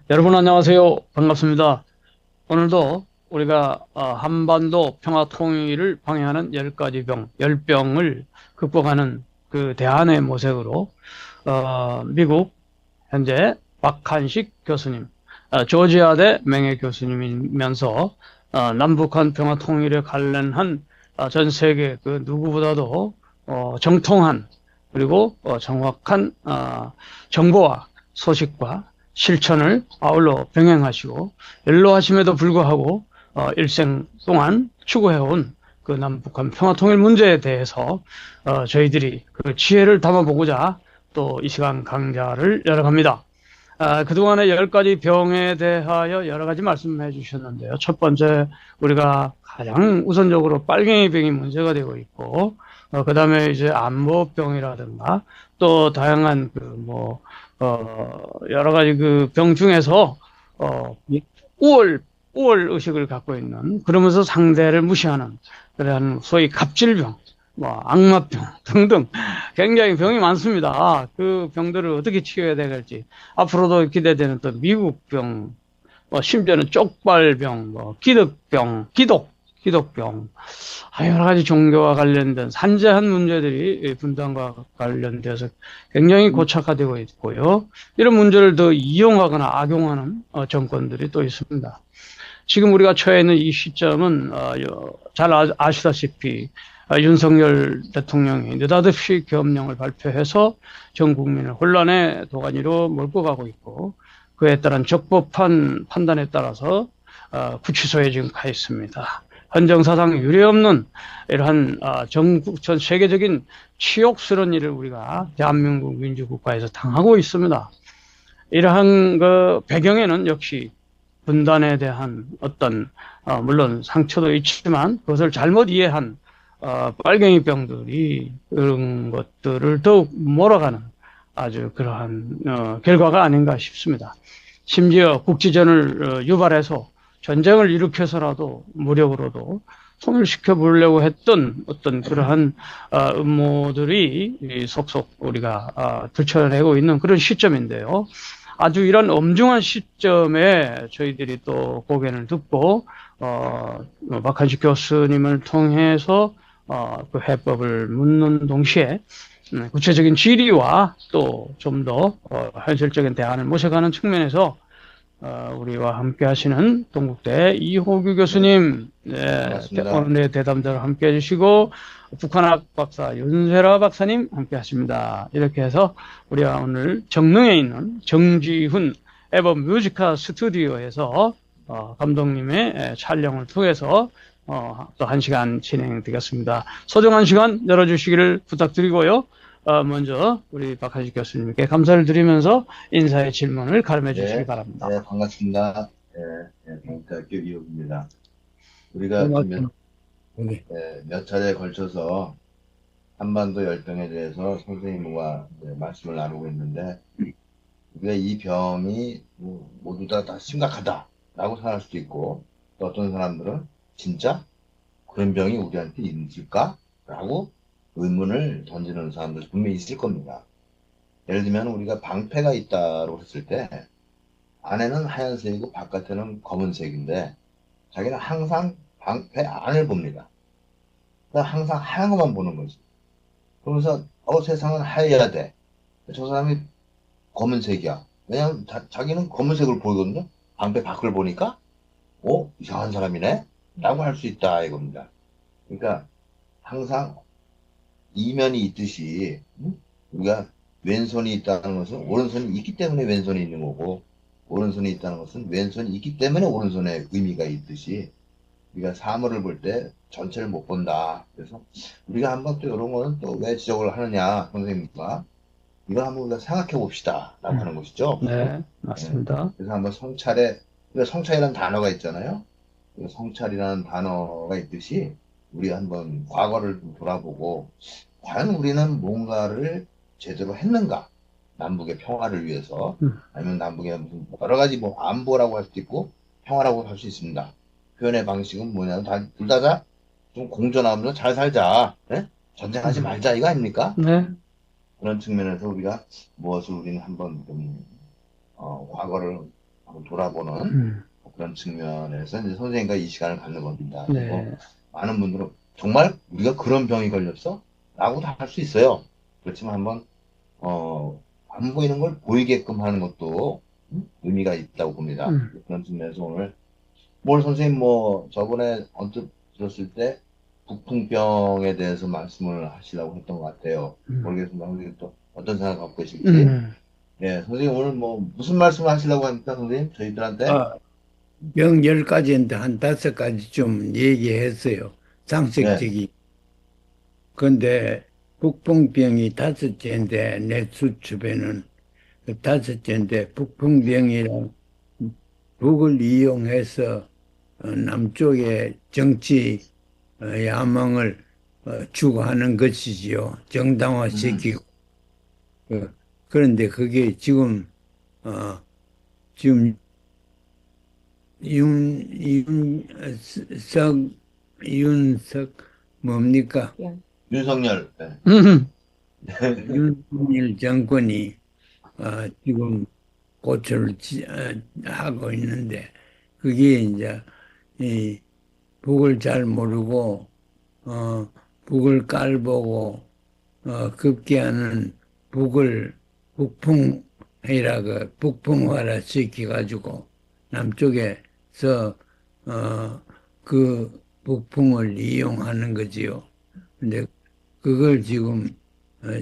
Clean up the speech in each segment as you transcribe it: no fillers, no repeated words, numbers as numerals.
여러분 안녕하세요. 반갑습니다. 오늘도 우리가 한반도 평화 통일을 방해하는 10가지 병, 10병을 극복하는 그 대안의 모색으로 미국 현재 박한식 교수님, 조지아대 명예 교수님이면서 남북한 평화 통일에 관련한 전 세계 그 누구보다도 정통한 그리고 정확한 정보와 소식과 실천을 아울러 병행하시고 연로하심에도 불구하고 일생 동안 추구해온 그 남북한 평화통일 문제에 대해서 저희들이 그 지혜를 담아보고자 또 이 시간 강좌를 열어갑니다. 그동안에 10가지 병에 대하여 여러 가지 말씀해 주셨는데요. 첫 번째, 우리가 가장 우선적으로 빨갱이병이 문제가 되고 있고, 그 다음에 이제 안보병이라든가, 또 다양한 여러 가지 그 병 중에서, 이 우월 의식을 갖고 있는, 그러면서 상대를 무시하는, 그런 소위 갑질병, 악마병 등등 굉장히 병이 많습니다. 그 병들을 어떻게 치료해야 될지 앞으로도 기대되는 또 미국병, 심지어는 쪽발병, 기득병, 기독병, 여러 가지 종교와 관련된 산재한 문제들이 분단과 관련돼서 굉장히 고착화되고 있고요. 이런 문제를 더 이용하거나 악용하는 정권들이 또 있습니다. 지금 우리가 처해 있는 이 시점은 잘 아시다시피 윤석열 대통령이 느닷없이 계엄령을 발표해서 전 국민을 혼란의 도가니로 몰고 가고 있고, 그에 따른 적법한 판단에 따라서 구치소에 지금 가 있습니다. 헌정사상 유례없는 이러한 전 세계적인 치욕스러운 일을 우리가 대한민국 민주국가에서 당하고 있습니다. 이러한 그 배경에는 역시 분단에 대한 어떤 물론 상처도 있지만 그것을 잘못 이해한 빨갱이 병들이 그런 것들을 더욱 몰아가는 아주 그러한 결과가 아닌가 싶습니다. 심지어 국지전을 유발해서 전쟁을 일으켜서라도 무력으로도 통일시켜 보려고 했던 어떤 그러한 음모들이 속속 우리가 들춰내고 있는 그런 시점인데요. 아주 이런 엄중한 시점에 저희들이 또 고견을 듣고 박한식 교수님을 통해서 그 해법을 묻는 동시에 구체적인 질의와 또 좀 더 현실적인 대안을 모셔가는 측면에서 우리와 함께 하시는 동국대 이호규 교수님, 오늘의 대담자로 함께 해주시고, 북한학 박사 윤세라 박사님 함께 하십니다. 이렇게 해서 우리가 오늘 정릉에 있는 정지훈 에버 뮤지컬 스튜디오에서 감독님의 촬영을 통해서 또 1시간 진행되겠습니다. 소중한 시간 열어주시기를 부탁드리고요. 먼저 우리 박한식 교수님께 감사를 드리면서 인사의 질문을 가름해 주시기 바랍니다. 네, 반갑습니다. 동국대학교 이호기입니다. 우리가 몇 차례에 걸쳐서 한반도 열병에 대해서 선생님과 말씀을 나누고 있는데, 우리가 이 병이 모두 다 심각하다라고 생각할 수도 있고, 또 어떤 사람들은 진짜 그런 병이 우리한테 있을까라고 의문을 던지는 사람들 분명히 있을 겁니다. 예를 들면 우리가 방패가 있다고 했을 때 안에는 하얀색이고 바깥에는 검은색인데, 자기는 항상 방패 안을 봅니다. 그러니까 항상 하얀 것만 보는 거지. 그러면서 세상은 하얘야 돼. 저 사람이 검은색이야. 왜냐면 자기는 검은색을 보이거든요. 방패 밖을 보니까 이상한 사람이네 라고 할 수 있다 이겁니다. 그러니까 항상 이면이 있듯이 우리가 왼손이 있다는 것은 오른손이 있기 때문에 왼손이 있는 거고, 오른손이 있다는 것은 왼손이 있기 때문에 오른손에 의미가 있듯이, 우리가 사물을 볼 때 전체를 못 본다. 그래서 우리가 한번 또 이런 거는 또 왜 지적을 하느냐, 선생님과 이걸 한번 우리가 생각해 봅시다 라고 하는 것이죠. 네, 맞습니다. 네. 그래서 한번 성찰이라는 단어가 있잖아요. 성찰이라는 단어가 있듯이 우리가 한번 과거를 돌아보고, 과연 우리는 뭔가를 제대로 했는가? 남북의 평화를 위해서, 아니면 남북의 무슨 여러 가지 안보라고 할 수도 있고 평화라고 할 수 있습니다. 표현의 방식은 뭐냐면 둘 다 좀 공존하면서 잘 살자. 예? 전쟁하지 말자 이거 아닙니까? 네. 그런 측면에서 우리가 무엇을 우리는 한번 과거를 한번 돌아보는 음, 그런 측면에서 이제 선생님과 이 시간을 갖는 겁니다. 그리고 네. 많은 분들은 정말 우리가 그런 병이 걸렸어? 라고도 할 수 있어요. 그렇지만 한번 안 보이는 걸 보이게끔 하는 것도 의미가 있다고 봅니다. 음, 그런 측면에서 오늘 뭘 선생님 뭐 저번에 언뜻 들었을 때 북풍병에 대해서 말씀을 하시라고 했던 것 같아요. 음, 모르겠습니다. 선생님 또 어떤 생각 갖고 계실지. 음, 예, 선생님 오늘 뭐 무슨 말씀을 하시려고 합니까, 선생님? 저희들한테? 아, 명 10가지인데 한 5가지 좀 얘기했어요. 네. 상식적이. 근데 북풍병이 5개인데 내 수첩에는 그 5개인데 북풍병이랑 북을 이용해서 남쪽의 정치 야망을 추구하는 것이지요. 음, 정당화시키고. 그런데 그게 어, 지금 윤석, 윤석, 뭡니까? 윤석열. 네. 음, 윤석열 정권이 지금 고초를 하고 있는데, 그게 이제 이 북을 잘 모르고, 북을 깔보고, 급기야는 북을 북풍이라고 북풍화라 시켜가지고 남쪽에서 그 북풍을 이용하는 거지요. 근데 그걸 지금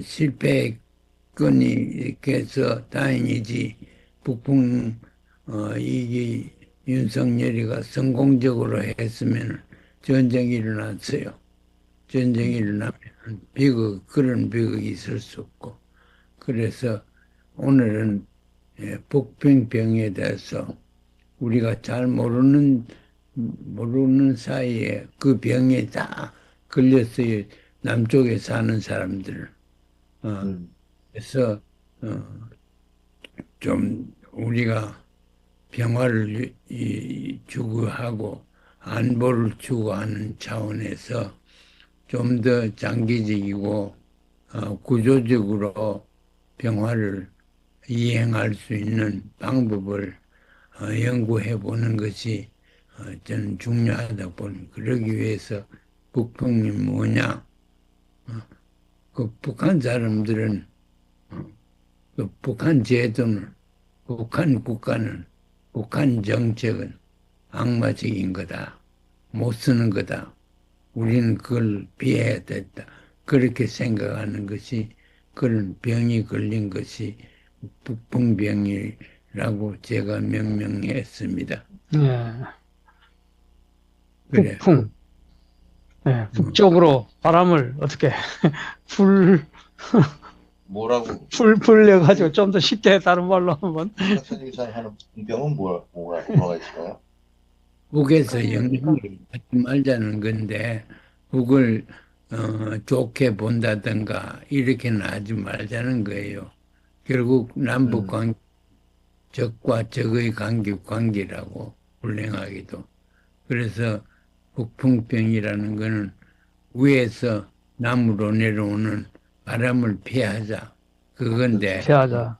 실패했거니 이렇게 해서 다행이지. 북풍 이게 윤석열이가 성공적으로 했으면 전쟁이 일어났어요. 전쟁이 일어나면 그런 비극이 있을 수 없고. 그래서 오늘은 북평병에 대해서 우리가 잘 모르는 사이에 그 병에 다 걸렸어요. 남쪽에 사는 사람들. 어, 음, 그래서 좀 우리가 평화를 추구하고 안보를 추구하는 차원에서 좀 더 장기적이고 구조적으로 평화를 이행할 수 있는 방법을 연구해 보는 것이 저는 중요하다 보니 그러기 위해서 북풍이 뭐냐? 그 북한 사람들은 그 북한 제도는 북한 국가는 북한 정책은 악마적인 거다. 못 쓰는 거다. 우리는 그걸 피해야 됐다. 그렇게 생각하는 것이 그런 병이 걸린 것이 북풍병이라고 제가 명명했습니다. 네. 그래. 북풍. 네, 뭐, 북쪽으로 바람을 어떻게 풀, 뭐라고, 풀려가지고 좀 더 쉽게 다른 말로 한번. 박사님이 생각하는 북풍병은 뭐가 있을까요? 북에서 영향을 받지 말자는 건데 북을 좋게 본다든가 이렇게는 하지 말자는 거예요. 결국 남북 음, 관계 적과 적의 관계라고 불행하기도. 그래서 북풍병이라는 거는 위에서 남으로 내려오는 바람을 피하자. 그렇죠. 그건데, 피하자.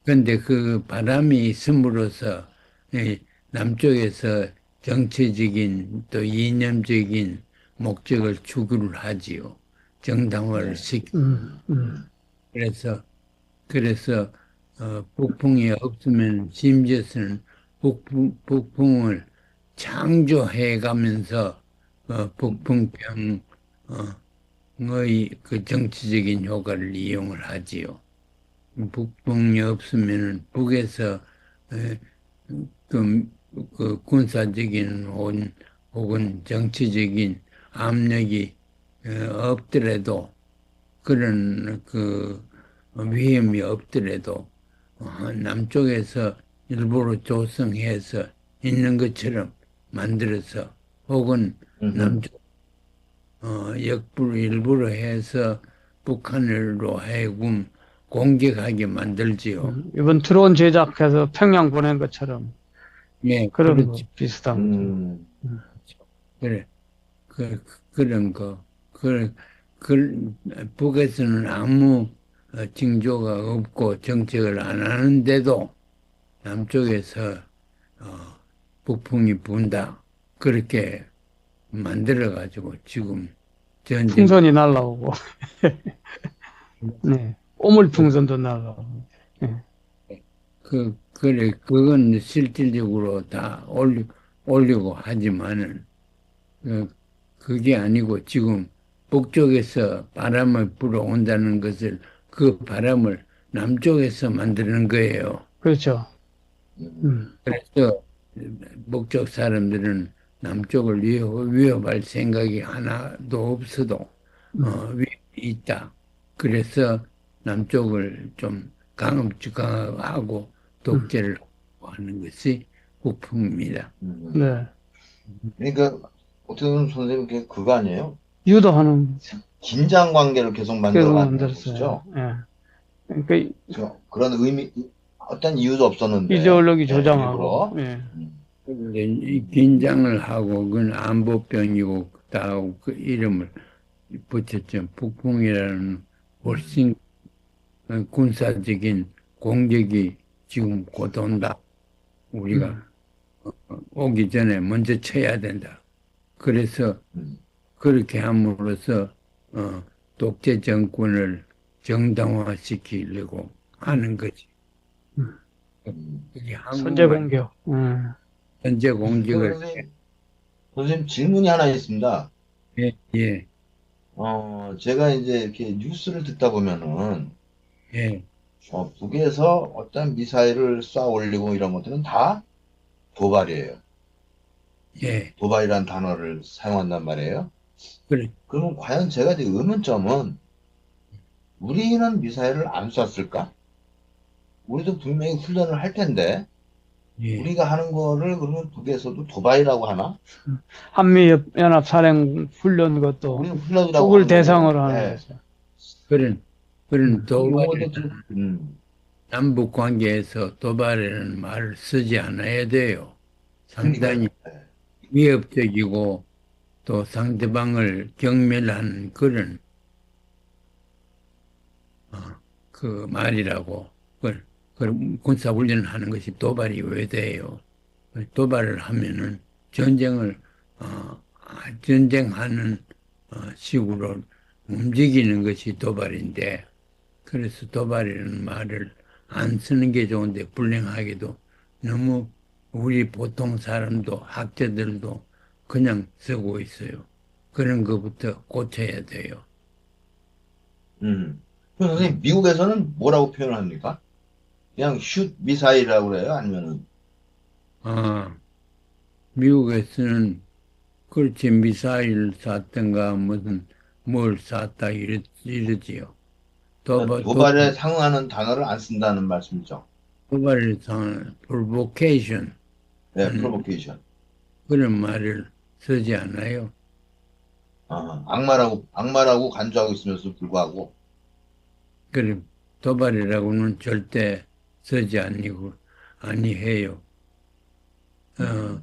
근데 그 바람이 있음으로써 이 남쪽에서 정치적인 또 이념적인 목적을 추구를 하지요. 정당화를 네. 시키. 음, 음, 그래서 북풍이 없으면 심지어는 북풍을 창조해 가면서 북풍병의 그 정치적인 효과를 이용을 하지요. 북풍이 없으면 북에서 에, 그, 그 군사적인 혹은 정치적인 압력이 없더라도 그런 그 위험이 없더라도 남쪽에서 일부러 조성해서 있는 것처럼 만들어서 혹은 음흠. 남쪽 역부를 일부러 해서 북한으로 하여금 공격하게 만들지요. 이번 드론 제작해서 평양 보낸 것처럼 예, 그런 거 그렇지. 비슷한 거죠. 음, 음, 그래. 그, 그런 거. 그, 북에서는 아무 징조가 없고 정책을 안 하는데도 남쪽에서 어, 북풍이 분다. 그렇게 만들어가지고 지금 전쟁, 풍선이 날라오고, 네. 오물풍선도 날라오고. 네. 그래, 그건 실질적으로 다 올리고 하지만은, 그게 아니고 지금 북쪽에서 바람을 불어온다는 것을 그 바람을 남쪽에서 만드는 거예요. 그렇죠. 음, 그래서 북쪽 사람들은 남쪽을 위협할 생각이 하나도 없어도 위협이 있다. 그래서 남쪽을 좀 강하고 독재를 하는 것이 북풍입니다. 네. 그러니까 어떻게 보면 선생님 그거 아니에요? 유도하는, 긴장 관계를 계속 계속 만들어가는 만들었어요. 것이죠. 예. 그러니까 그런 의미, 어떤 이유도 없었는데, 이데올로기 조장하고, 일부러. 예. 근데 이 긴장을 하고 그건 안보병이고 다 그 이름을 붙였죠. 북풍이라는 훨씬 군사적인 공격이 지금 곧 온다. 우리가 오기 전에 먼저 쳐야 된다. 그래서 음, 그렇게 함으로써 독재 정권을 정당화시키려고 하는 거지. 그게 선제 한국은 공격. 현재 공격을 선생님 질문이 하나 있습니다. 예, 예, 제가 이제 이렇게 뉴스를 듣다 보면은, 예, 북에서 어떤 미사일을 쏴 올리고 이런 것들은 다 도발이에요. 예. 도발이란 단어를 사용한단 말이에요. 그래, 그러면 과연 제가 이제 의문점은 우리는 미사일을 안 쐈을까? 우리도 분명히 훈련을 할 텐데 예. 우리가 하는 거를 그러면 북에서도 도발이라고 하나? 한미연합사령 훈련 것도 우리는 훈련이라고 북을 하는 대상으로 거고, 하는 네. 거죠. 그런 그 도발을 용어도 좀, 남북 관계에서 도발이라는 말을 쓰지 않아야 돼요. 상당히 그러니까요. 네. 위협적이고 또 상대방을 경멸하는 그런 어, 그 말이라고 그 군사훈련을 하는 것이 도발이 왜 돼요? 도발을 하면은 전쟁을 전쟁하는 식으로 움직이는 것이 도발인데 그래서 도발이라는 말을 안 쓰는 게 좋은데 불행하게도 너무 우리 보통 사람도 학자들도 그냥 쓰고 있어요. 그런 것부터 고쳐야 돼요. 그럼 선생님, 미국에서는 뭐라고 표현을 합니까? 그냥 슛 미사일이라고 그래요? 아니면은, 아, 미국에서는 그렇지 미사일 쐈던가 무슨 뭘 쐈다 이러지요. 그러니까 도발에 상응하는 단어를 안 쓴다는 말씀이죠. 도발을 상 provocation 네, 하는 프로보케이션. 그런 말을 쓰지 않아요. 악마라고 간주하고 있으면서 불구하고, 그래 도발이라고는 절대 쓰지 아니해요. 어, 음,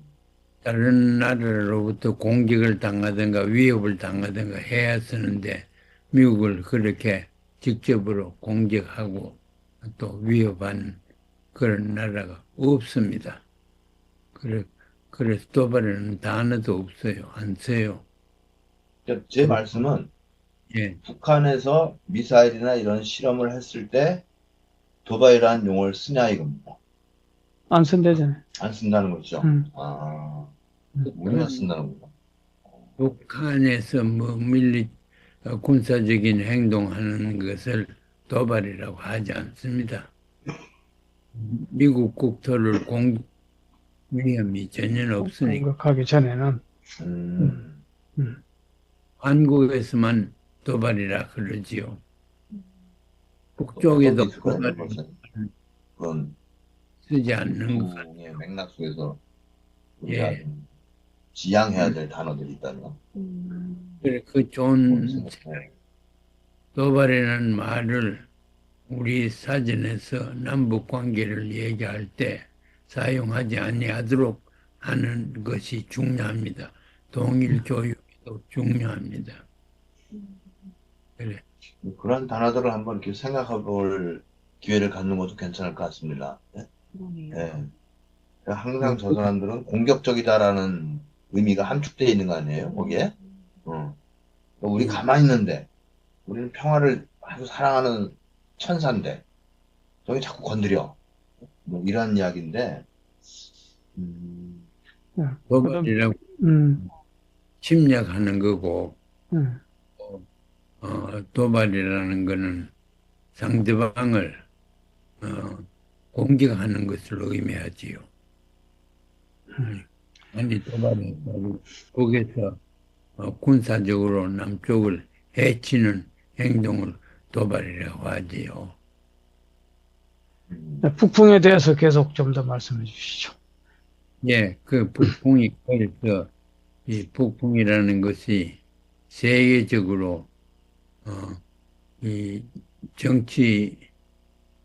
다른 나라로부터 공격을 당하든가 위협을 당하든가 해야 쓰는데 미국을 그렇게 직접으로 공격하고 또 위협하는 그런 나라가 없습니다. 그래서 도발이라는 단어도 없어요. 안 써요. 그러니까 제 말씀은 예, 북한에서 미사일이나 이런 실험을 했을 때 도발이라는 용어를 쓰냐 이겁니다. 안 쓴대잖아요. 안 쓴다는 거죠. 음. 우리만 쓴다는 거죠. 북한에서 뭐 군사적인 행동하는 것을 도발이라고 하지 않습니다. 미국 국토를 공격 위험이 전혀 없으니까 공격하기 전에는. 음, 음. 한국에서만 도발이라 그러지요. 어떤 게 북쪽에도 있을까요? 도발을 박사님? 그런 쓰지 않는 것 같아요. 북풍의 맥락 속에서 우리가 예. 좀 지양해야 될 단어들이 있다면 그래, 그 그걸 좋은 생각해. 도발이라는 말을 우리 사전에서 남북 관계를 얘기할 때 사용하지 아니하도록 하는 것이 중요합니다. 동일 교육이나 또 중요합니다. 그래. 그런 단어들을 한번 이렇게 생각해 볼 기회를 갖는 것도 괜찮을 것 같습니다. 예? 그러네요. 예. 그러니까 항상 저 사람들은 공격적이다라는 의미가 함축되어 있는 거 아니에요? 거기에? 어. 우리 가만히 있는데, 우리는 평화를 아주 사랑하는 천사인데, 저기 자꾸 건드려. 뭐 이런 이야기인데, 음, 그다음, 도발이라고 음, 침략하는 거고, 음, 도발이라는 거는 상대방을 공격하는 것을 의미하지요. 아니, 도발이 북에서 군사적으로 남쪽을 해치는 행동을 도발이라고 하지요. 북풍에 대해서 계속 좀 더 말씀해 주시죠. 예, 그 북풍이 그래서 이 북풍이라는 것이 세계적으로 이 정치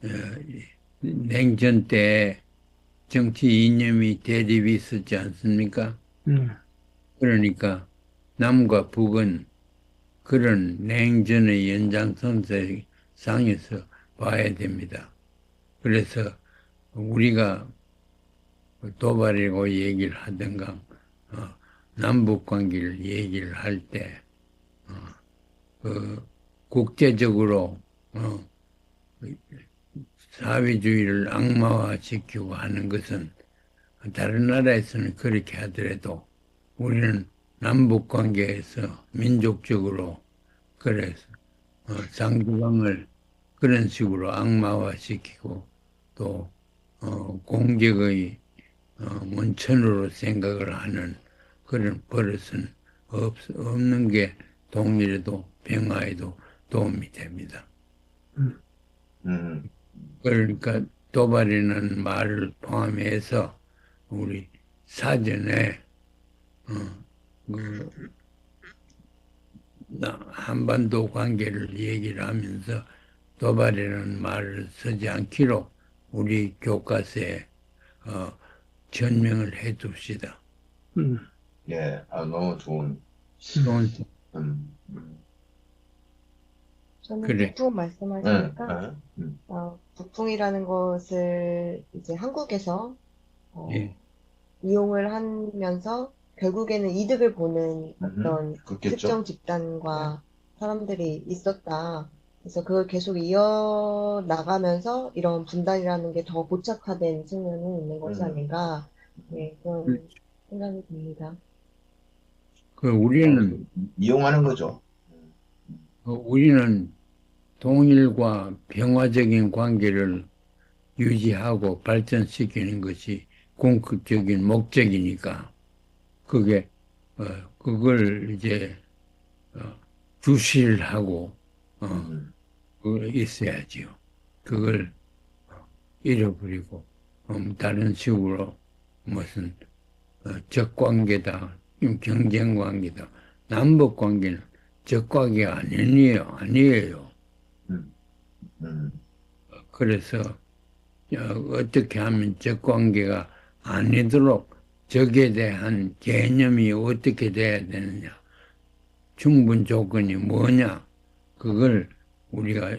어, 냉전 때 정치 이념이 대립이 있었지 않습니까? 음, 그러니까 남과 북은 그런 냉전의 연장선상에서 봐야 됩니다. 그래서 우리가 도발이라고 얘기를 하든가 남북 관계를 얘기를 할 때 국제적으로 사회주의를 악마화시키고 하는 것은 다른 나라에서는 그렇게 하더라도 우리는 남북 관계에서 민족적으로 그래서 상대방을 그런 식으로 악마화시키고 또 공격의 원천으로 생각을 하는 그런 버릇은 없는 게 동일에도 평화에도 도움이 됩니다. 음, 그러니까 도발이라는 말을 포함해서 우리 사전에 그 한반도 관계를 얘기를 하면서 도발이라는 말을 쓰지 않기로 우리 교과서에 전명을 해 둡시다. 예, 너무 좋은, 좋은 저는 그래. 북풍 예, 말씀하시니까 예, 북풍이라는 것을 이제 한국에서 예. 이용을 하면서 결국에는 이득을 보는 어떤 그렇겠죠. 특정 집단과 사람들이 있었다. 그래서 그걸 계속 이어나가면서 이런 분단이라는 게 더 고착화된 측면이 있는 것이 아닌가, 네, 그런 생각이 듭니다. 우리는 이용하는 거죠. 우리는 동일과 평화적인 관계를 유지하고 발전시키는 것이 궁극적인 목적이니까 그게 그걸 이제 주시를 하고 그걸 있어야지요. 그걸 잃어버리고 다른 식으로 무슨 적관계다, 경쟁관계다. 남북관계는 적관계가 아니에요. 그래서 어떻게 하면 적관계가 아니도록 적에 대한 개념이 어떻게 돼야 되느냐, 충분 조건이 뭐냐, 그걸 우리가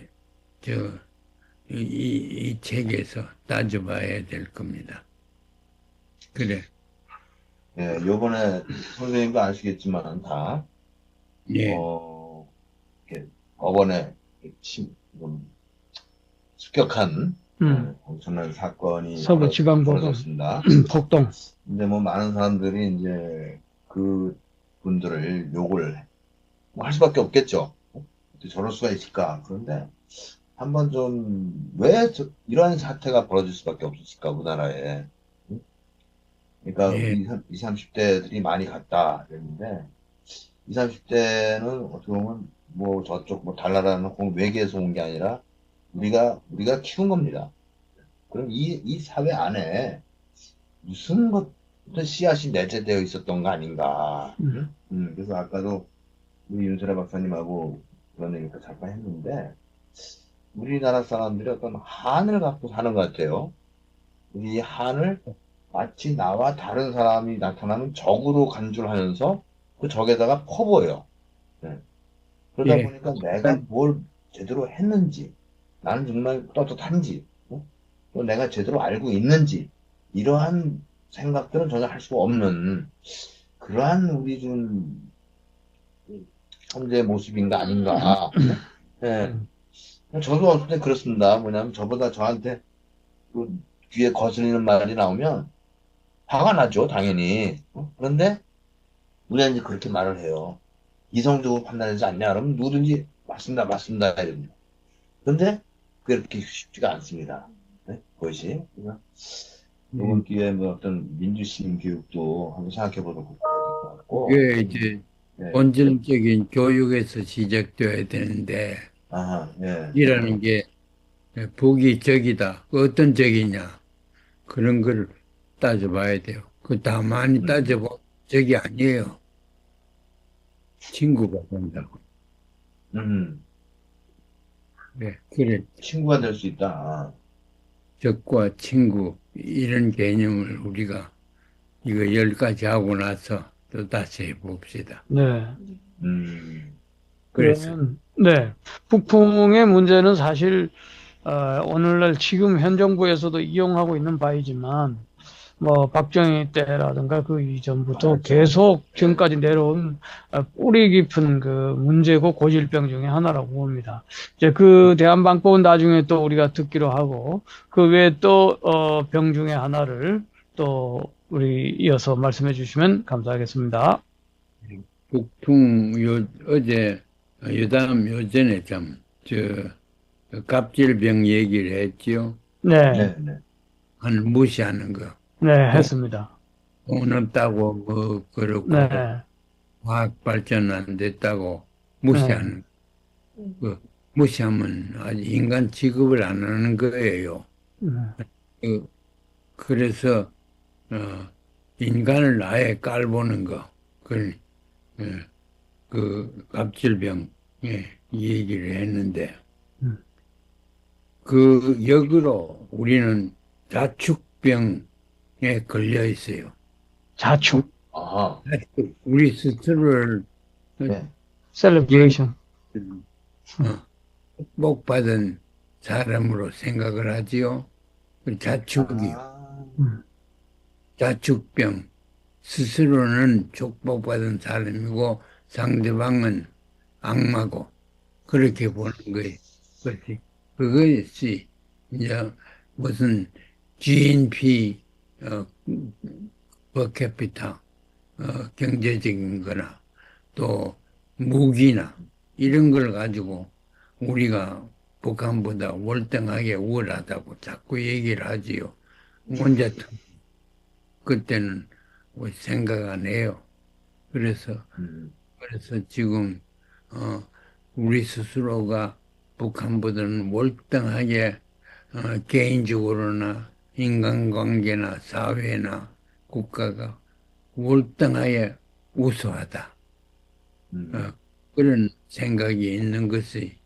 이 책에서 따져봐야 될 겁니다. 그래. 예, 요번에 선생님도 아시겠지만 다, 예. 이렇게 법원에 좀 습격한 엄청난 사건이 서부지방법원 벌어졌습니다. 폭동. 근데 뭐 많은 사람들이 이제 그 분들을 욕을 할 수밖에 없겠죠. 어떻게 저럴 수가 있을까? 그런데 한번 좀 왜 이런 사태가 벌어질 수밖에 없었을까 우리나라에. 그러니까 예. 우리 20, 30대들이 많이 갔다 그랬는데 20, 30대는 어떻게 보면 뭐 저쪽 뭐 달나라는 외계에서 온 게 아니라 우리가 키운 겁니다. 그럼 이 사회 안에 무슨 것부터 씨앗이 내재되어 있었던 거 아닌가. 그래서 아까도 우리 윤설아 박사님하고 그런 얘기를 잠깐 했는데 우리나라 사람들이 어떤 한을 갖고 사는 것 같아요. 이 한을 마치 나와 다른 사람이 나타나면 적으로 간주하면서 그 적에다가 퍼부어요. 예. 그러다 예. 보니까 내가 뭘 제대로 했는지, 나는 정말 떳떳한지, 또 내가 제대로 알고 있는지, 이러한 생각들은 전혀 할 수가 없는 그러한 우리 좀 현재 모습인가 아닌가. 예. 음. 저도 어떨 때 그렇습니다. 뭐냐면 저보다 저한테 그 귀에 거슬리는 말이 나오면 화가 나죠, 당연히. 그런데 우리가 이제 그렇게 말을 해요. 이성적으로 판단하지 않냐? 그러면 누구든지 맞습니다, 맞습니다. 이럽니다. 그런데 그게 그렇게 쉽지가 않습니다. 네? 그것이. 그래서 이번 기회에 뭐 어떤 민주시민 교육도 한번 생각해 보도록 해야 될 것 같고. 그게 이제 네. 본질적인 교육에서 시작되어야 되는데, 아하, 예. 이라는 게 복이 적이다. 그 어떤 적이냐. 그런 걸 따져봐야 돼요. 그 다만이 음, 따져보면 적이 아니에요. 친구가 된다고. 음. 네, 그래. 친구가 될 수 있다. 아, 적과 친구, 이런 개념을 우리가 이거 10가지 하고 나서 또 다시 해봅시다. 네. 음, 그래서, 그러면, 네. 북풍의 문제는 사실, 오늘날 지금 현 정부에서도 이용하고 있는 바이지만, 뭐, 박정희 때라든가 그 이전부터 맞죠. 계속 예. 지금까지 내려온 뿌리 깊은 그 문제고 고질병 중에 하나라고 봅니다. 이제 그 대한방법은 나중에 또 우리가 듣기로 하고, 그 외에 또, 병 중에 하나를 또 우리 이어서 말씀해 주시면 감사하겠습니다. 북풍 어제, 여담 요전에 갑질병 얘기를 했지요. 네. 네, 네. 무시하는 거. 네, 돈, 했습니다. 돈 없다고 뭐, 그렇고, 네, 과학 발전 안 됐다고 네, 무시하는 그 무시하면 아주 인간 취급을 안 하는 거예요. 네, 그, 그래서 인간을 아예 깔보는 거, 어, 그 갑질병 이 얘기를 했는데 음. 그 역으로 우리는 자축병에 걸려 있어요. 자축, 아하, 우리 스스로를 네. 셀러브레이션. 복받은 사람으로 생각을 하지요. 그 자축이요. 아, 음. 자축병. 스스로는 축복받은 사람이고 상대방은 악마고 그렇게 보는 거예요. 그것이 이제 무슨 GNP 퍼캐피타 경제적인 거나 또 무기나 이런 걸 가지고 우리가 북한보다 월등하게 우월하다고 자꾸 얘기를 하지요. 혼자 그때는 뭐 생각 안 해요. 그래서 음, 지금 어, 우리 스스로가 북한보다는 월등하게 개인적으로나 인간관계나 사회나 국가가 월등하게 우수하다. 음, 어, 그런 생각이 있는 것이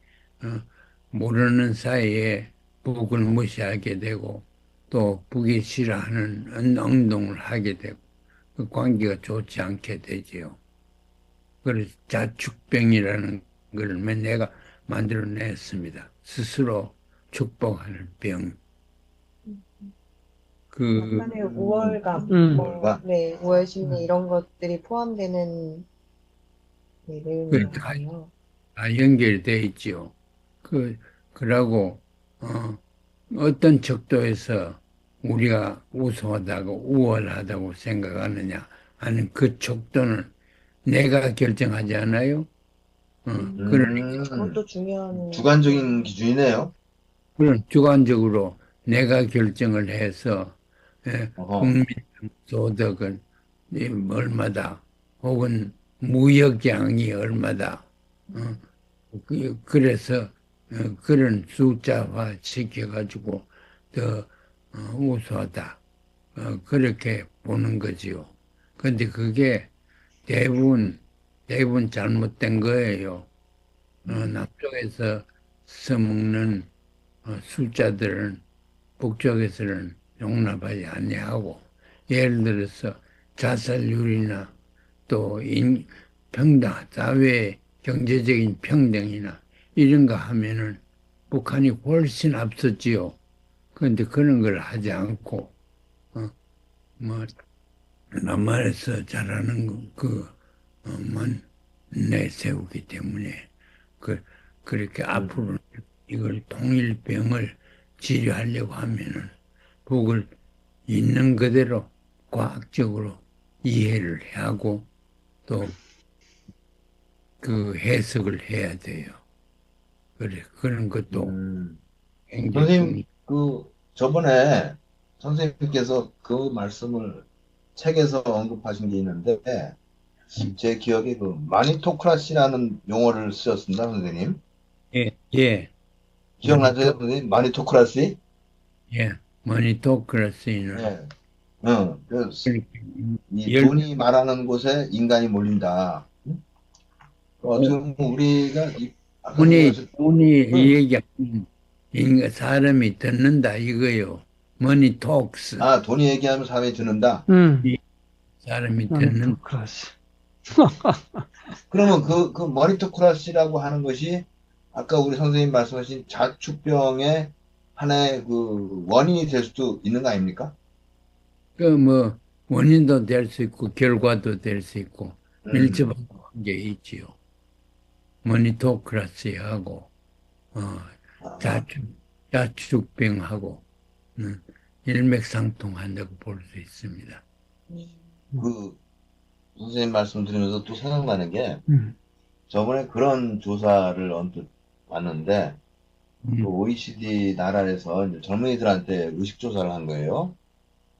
어, 모르는 사이에 북을 무시하게 되고 또 북이 싫어하는 행동을 하게 되고 그 관계가 좋지 않게 되지요. 그래서 자축병이라는 걸 내가 만들어냈습니다. 스스로 축복하는 병. 그, 약간의 우월감, 뭐, 뭘까? 네, 우월 심리 이런 것들이 포함되는 네, 내용인 것 다, 같아요. 다 연결돼 있지요. 그러고, 어떤 척도에서 우리가 우수하다고, 우월하다고 생각하느냐 하는 그 척도는 내가 결정하지 않아요? 그러니까 음, 그것도 중요한, 주관적인 기준이네요. 그런 주관적으로 내가 결정을 해서 어허, 국민 소득은 얼마다 혹은 무역량이 얼마다 그래서 그런 숫자화 시켜가지고 더 우수하다 그렇게 보는 거지요. 근데 그게 대부분 잘못된 거예요. 남쪽에서 써먹는 숫자들은 북쪽에서는 용납하지 아니하고 예를 들어서 자살률이나 또 평등, 사회 경제적인 평등이나 이런 거 하면은 북한이 훨씬 앞섰지요. 그런데 그런 걸 하지 않고, 뭐, 남한에서 잘하는 만 내세우기 때문에, 그렇게 앞으로 이걸 통일병을 치료하려고 하면은 북을 있는 그대로 과학적으로 이해를 하고 또 그 해석을 해야 돼요. 그래, 그런 것도 굉장히 선생님, 저번에 선생님께서 그 말씀을 책에서 언급하신 게 있는데, 제 기억에 마니토크라시라는 용어를 쓰셨습니다, 선생님. 예, 예, 기억나세요, 선생님? 마니토크라시? 예, 머니토크라시는 예. 응. 그렇게 이 열, 돈이 말하는 곳에 인간이 몰린다. 어떻게 보면 우리가 아까 돈이 선생님 응. 얘기하면 사람이 듣는다 이거요. 머니 톡스 돈이 얘기하면 사람이 듣는다. 음, 사람이 듣는 메리토크라시. 그러면 그 머니토크라시라고 하는 것이 아까 우리 선생님 말씀하신 자축병의 하나의 그 원인이 될 수도 있는 거 아닙니까? 그 뭐 원인도 될 수 있고 결과도 될 수 있고 음. 밀접한 관계 있지요. 머니토크라시하고 어, 아, 자축 자축병하고 일맥상통한다고 볼 수 있습니다. 그 선생님 말씀 드리면서 또 생각나는 게 음, 저번에 그런 조사를 언뜻 봤는데 그 음, OECD 나라에서 이제 젊은이들한테 의식 조사를 한 거예요.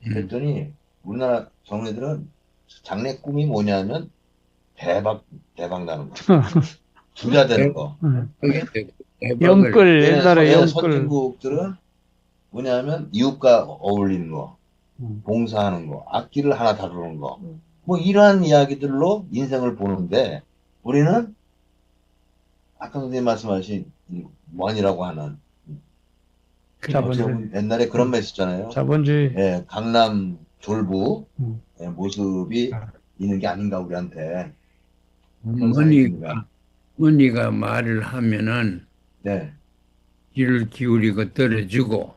음. 그랬더니 우리나라 젊은이들은 장래 꿈이 뭐냐면 대박 나는 거. 부자 되는 거. 그게 되고 대박을 영끌, 옛날에 영끌. 선진국들은 뭐냐면 이웃과 어울리는 거, 봉사하는 거, 악기를 하나 다루는 거. 뭐 이러한 이야기들로 인생을 보는데 우리는 아까 선생님 말씀하신 이 원이라고 하는 어떻게 자본주의, 보면 옛날에 그런 말 있었잖아요. 자본주의. 예, 강남 졸부 음. 모습이 있는 게 아닌가 우리한테 그런 생각이 듭니다. 머니가 말을 하면은 네. 귀를 기울이고 떨어지고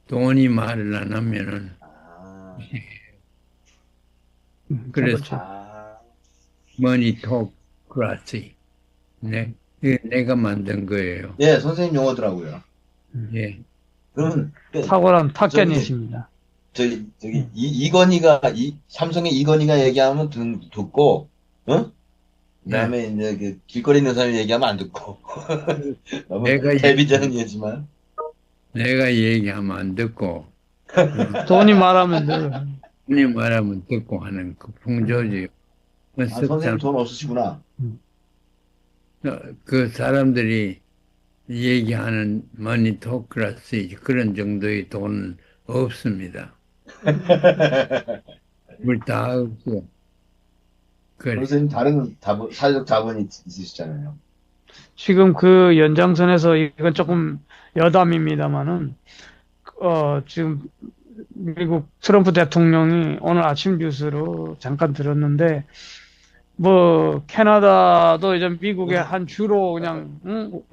돈이 말을 안 하면은 아, 그래서 자본주의. 아, 머니토크라시 이게 내가 만든 거예요. 예, 선생님 용어더라고요. 예. 그러면 탁월한 저기 탁견이십니다. 이건희가 삼성의 이건희가 얘기하면 듣고, 어? 예. 그다음에 이제 그 길거리 있는 사람이 얘기하면 안 듣고 너무 내가 대비되는 예지만 내가 얘기하면 안 듣고 돈이 말하면 늘. 돈이 말하면 듣고 하는 그 풍조지요. 그 선생님 습관 돈 없으시구나. 그 사람들이 얘기하는 머니토크라시 그런 정도의 돈은 없습니다. 물 다 없고 그래. 선생님 다른 사회적 자본이 있으시잖아요. 지금 그 연장선에서 이건 조금 여담입니다만은, 지금 미국 트럼프 대통령이 오늘 아침 뉴스로 잠깐 들었는데, 뭐 캐나다도 이제 미국의 한 주로 그냥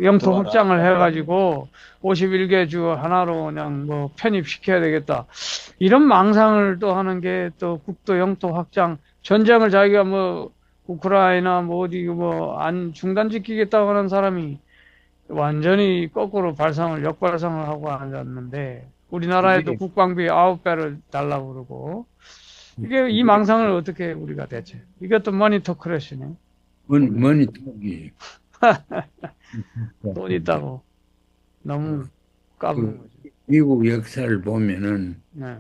영토 들어와라. 확장을 해가지고 51개 주 하나로 그냥 뭐 편입시켜야 되겠다. 이런 망상을 또 하는 게 또 국도 영토 확장 전쟁을 자기가 뭐 우크라이나 뭐 어디 뭐 안 중단시키겠다고 하는 사람이 완전히 거꾸로 역발상을 하고 앉았는데 우리나라에도 이게 국방비 9배를 달라고 그러고 이게 이 망상을 어떻게 우리가 대체? 이것도 머니터 크래시네. 머니토기 돈 있다고 너무 까부는 거죠. 미국 역사를 보면은 네,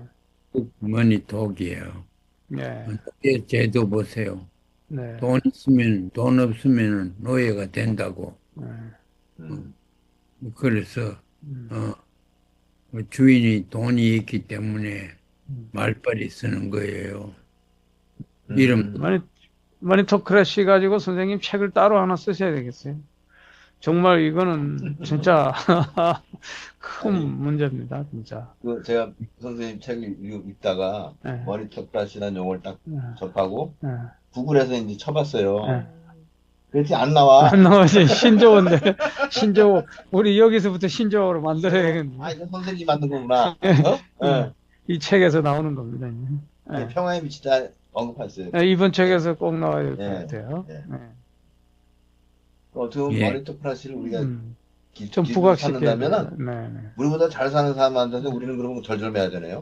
꼭 머니토기예요. 네, 제도 보세요. 네, 돈 있으면 돈 없으면 노예가 된다고. 네. 음, 그래서 주인이 돈이 있기 때문에 말빨이 쓰는 거예요. 이름 음. 머니터 크래시 가지고 선생님 책을 따로 하나 쓰셔야 되겠어요. 정말 이거는 진짜 큰 문제입니다, 진짜. 그 제가 선생님 책을 읽다가 예, 머리톱다시라는 용어를 딱 예, 접하고 예, 구글에서 이제 쳐봤어요. 예. 그랬더니 안 나와. 안 나오지, 신조어인데. 신조어, 우리 여기서부터 신조어로 만들어야겠네. 아, 이거 선생님이 만든 거구나. 어? 예, 예. 이 책에서 나오는 겁니다. 예, 예. 평화의 진짜 언급했어요. 예, 이번 책에서 꼭 나와야 될 것 예, 같아요. 예. 예. 어떻게 보면 예. 머리톱다시를 우리가 좀 기르고 부각시켜야 사는다면은 돼요. 네, 네. 우리보다 잘 사는 사람한테서 우리는 그러면 절절매야 되네요.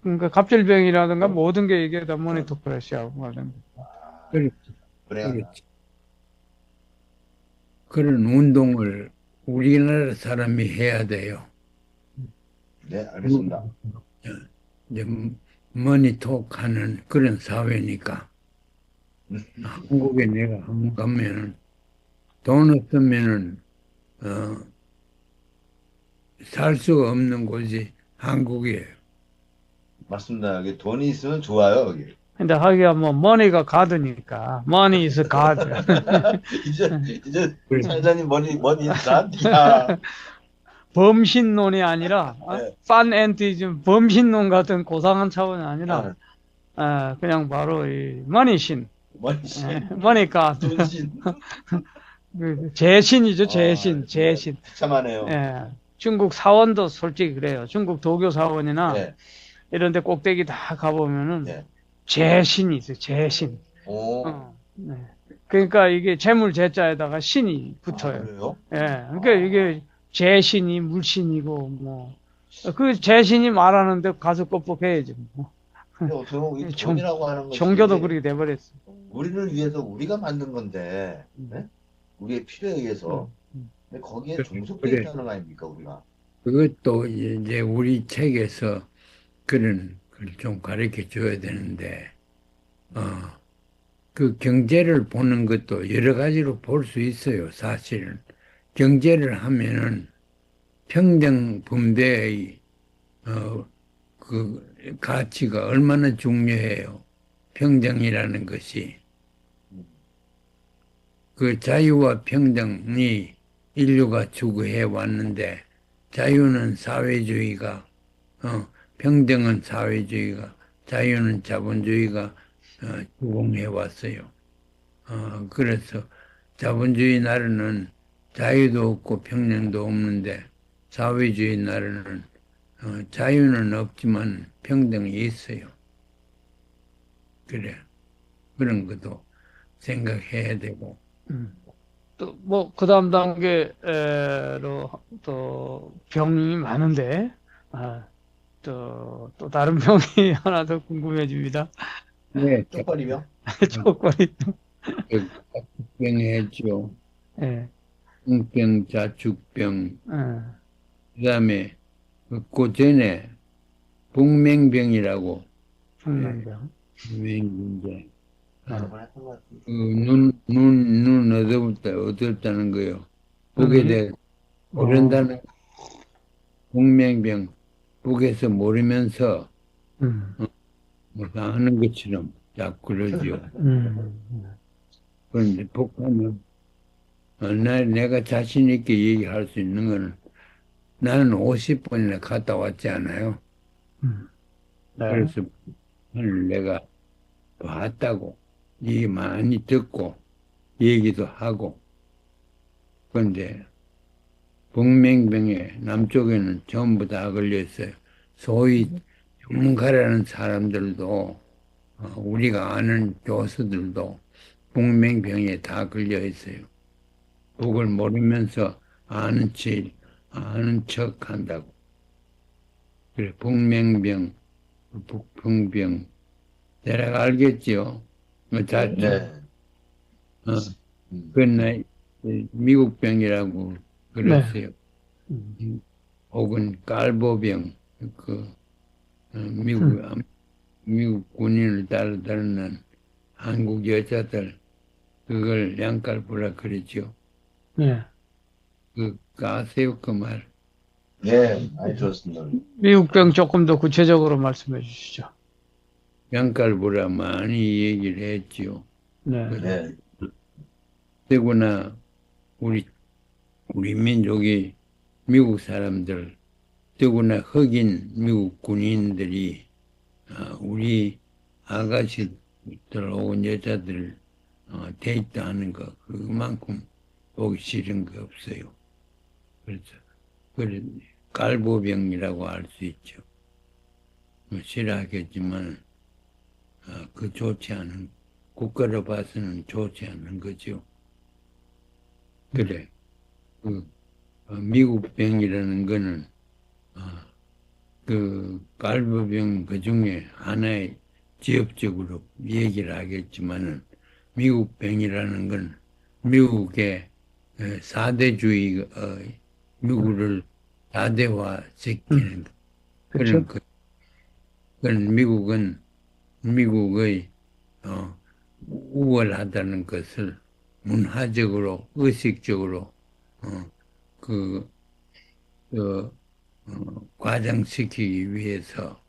그러니까 갑질병이라든가 모든 게 이게 다 모니터크래시하고 관련돼. 그렇지. 불행한 그렇지. 그런 운동을 우리나라 사람이 해야 돼요. 네, 알겠습니다. 이제 머니톡 하는 그런 사회니까. 한국에 내가 한번 가면은 돈 없으면은 살 수가 없는 곳이 한국이에요. 맞습니다. 여기 돈이 있으면 좋아요, 여기. 근데 하기야 뭐 머니가 가드니까 money is God. 이제 그래. 사회자님 머니 나한테야. 범신론이 아니라 네. 판앤티즘 범신론 같은 고상한 차원이 아니라 아, 그냥 바로 이 머니신, 머니신, 머니가 돈신. 재신이죠, 재신, 재신. 참하네요. 예, 중국 사원도 솔직히 그래요. 중국 도교 사원이나 네. 이런 데 꼭대기 다 가보면은 네. 재신이 있어요, 재신. 오, 네. 그러니까 이게 재물 재자에다가 신이 아, 붙어요. 그래요? 예, 그러니까 이게 재신이 물신이고 뭐 그 재신이 말하는데 가서 껍벅해야지. 뭐. 근데 어떻게 보면 이 종- 돈이라고 하는 것이 종교도 그렇게 돼버렸어. 우리를 위해서 우리가 만든 건데, 네? 우리의 필요에 의해서. 근데 거기에 그래. 종속되어 있다는 거 아닙니까, 우리가? 그것도 이제 우리 책에서 그런 걸 좀 가르쳐 줘야 되는데, 그 경제를 보는 것도 여러 가지로 볼 수 있어요, 사실은. 경제를 하면은 평등 분배의, 그 가치가 얼마나 중요해요. 평등이라는 것이. 그 자유와 평등이 인류가 추구해 왔는데, 자유는 사회주의가, 평등은 사회주의가, 자유는 자본주의가 추구해 왔어요. 그래서 자본주의 나라는 자유도 없고 평등도 없는데, 사회주의 나라는 자유는 없지만 평등이 있어요. 그래. 그런 것도 생각해야 되고. 또 뭐 그 다음 단계로 또 병이 많은데 또 다른 병이 하나 더 궁금해집니다. 네, 쪽벌이며? 쪽발이. 병 했죠. 예, 홍병, 자축병, 예. 그다음에 그 전에 복맹병이라고 중년병. 유행인데 여러 번 했던 것 같은데. 눈 어둡다는 거요. 보게 돼 모른다는 복맹병, 보게서 모르면서 뭐 하는 것처럼 자꾸 그러죠. 그런데 복하면 내가 자신 있게 얘기할 수 있는 거는 나는 50번이나 갔다 왔지 않아요. 네. 그래서 내가 봤다고 얘기 많이 듣고 얘기도 하고. 그런데 복맹병에 남쪽에는 전부 다 걸려 있어요. 소위 전문가라는 사람들도 우리가 아는 교수들도 복맹병에 다 걸려 있어요. 복을 모르면서 아는 척 한다고. 그래, 복맹병, 복풍병. 대략 알겠지요? 네. 그건 미국병이라고 그랬어요. 혹은 깔보병, 미국 군인을 따르는 한국 여자들, 그걸 양깔부라 그러죠. 네. 아세요, 그 말? 예, 많이 들었습니다. 미국병 조금 더 구체적으로 말씀해 주시죠. 양깔부라 많이 얘기를 했지요. 네. 네. 그러나 우리 우리 민족이 미국 사람들, 더구나 흑인 미국 군인들이 우리 아가씨들 혹은 여자들 데이트하는 거 그만큼 보기 싫은 거 없어요. 그래서 그래 깔보병이라고 할 수 있죠. 싫어하겠지만 그 좋지 않은 국가로 봐서는 좋지 않은 거죠. 그래 그 미국 병이라는 거는 그 깔보병 그 중에 하나의 지역적으로 얘기를 하겠지만은 미국 병이라는 건 미국의 사대주의 미국을 사대화 시키는 그렇죠? 그런 미국의 우월하다는 것을 문화적으로 의식적으로 그 과장시키기 위해서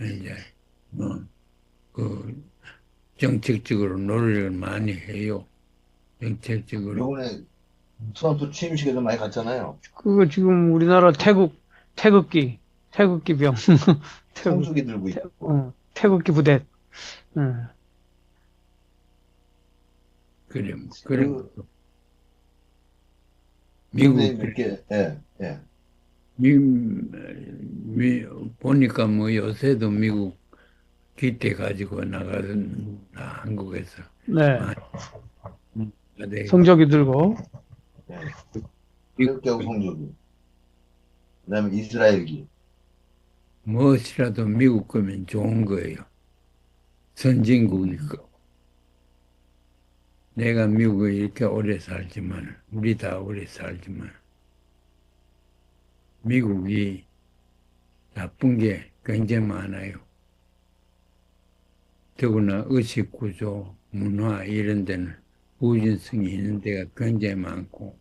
이제 그 정책적으로 노력을 많이 해요. 정책적으로. 이번에 트럼프 취임식에도 많이 갔잖아요. 그거 지금 우리나라 태극기 병, 성수기 들고 있고. 태극기 부대. 응. 그래, 그 미국 선생님 이렇게 예. 보니까 뭐 요새도 미국 기대 가지고 나가는 한국에서 네. 많이 네. 성적이 들고. 예. 태극기하고 성조기. 그다음에 이스라엘기. 무엇이라도 미국 거면 좋은 거예요. 선진국이니까. 내가 미국에 이렇게 오래 살지만, 우리 다 오래 살지만, 미국이 나쁜 게 굉장히 많아요. 더구나 의식 구조, 문화 이런 데는 후진성이 있는 데가 굉장히 많고,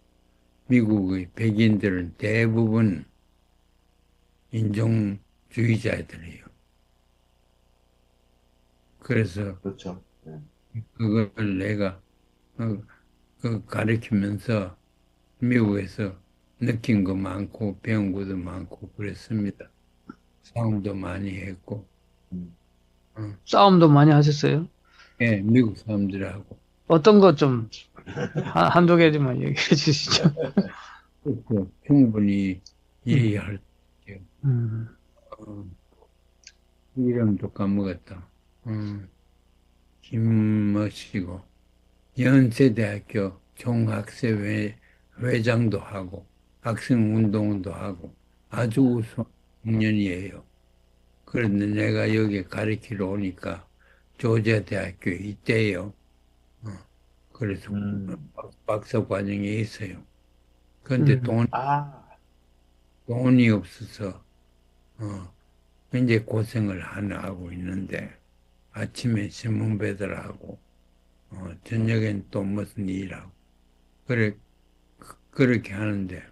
미국의 백인들은 대부분 인종주의자들이에요. 그래서 그렇죠. 예. 그걸 내가 가르치면서 미국에서 느낀 거 많고 배운 것도 많고 그랬습니다. 싸움도 많이 했고. 싸움도 많이 하셨어요? 예, 미국 사람들하고. 어떤 것 좀, 한두 개만 얘기해 주시죠. 그렇죠. 충분히 이해할 수 있죠. 어, 이름도 까먹었다. 김머시고 연세대학교 총학생 회장도 하고 학생운동도 하고 아주 우수한 청년이에요. 그런데 내가 여기 가르치러 오니까 조지아대학교에 있대요. 그래서 박사 과정에 있어요. 그런데 돈이 없어서 굉장히 고생을 하고 있는데 아침에 신문 배달하고 저녁엔 또 무슨 일하고 그렇게 하는데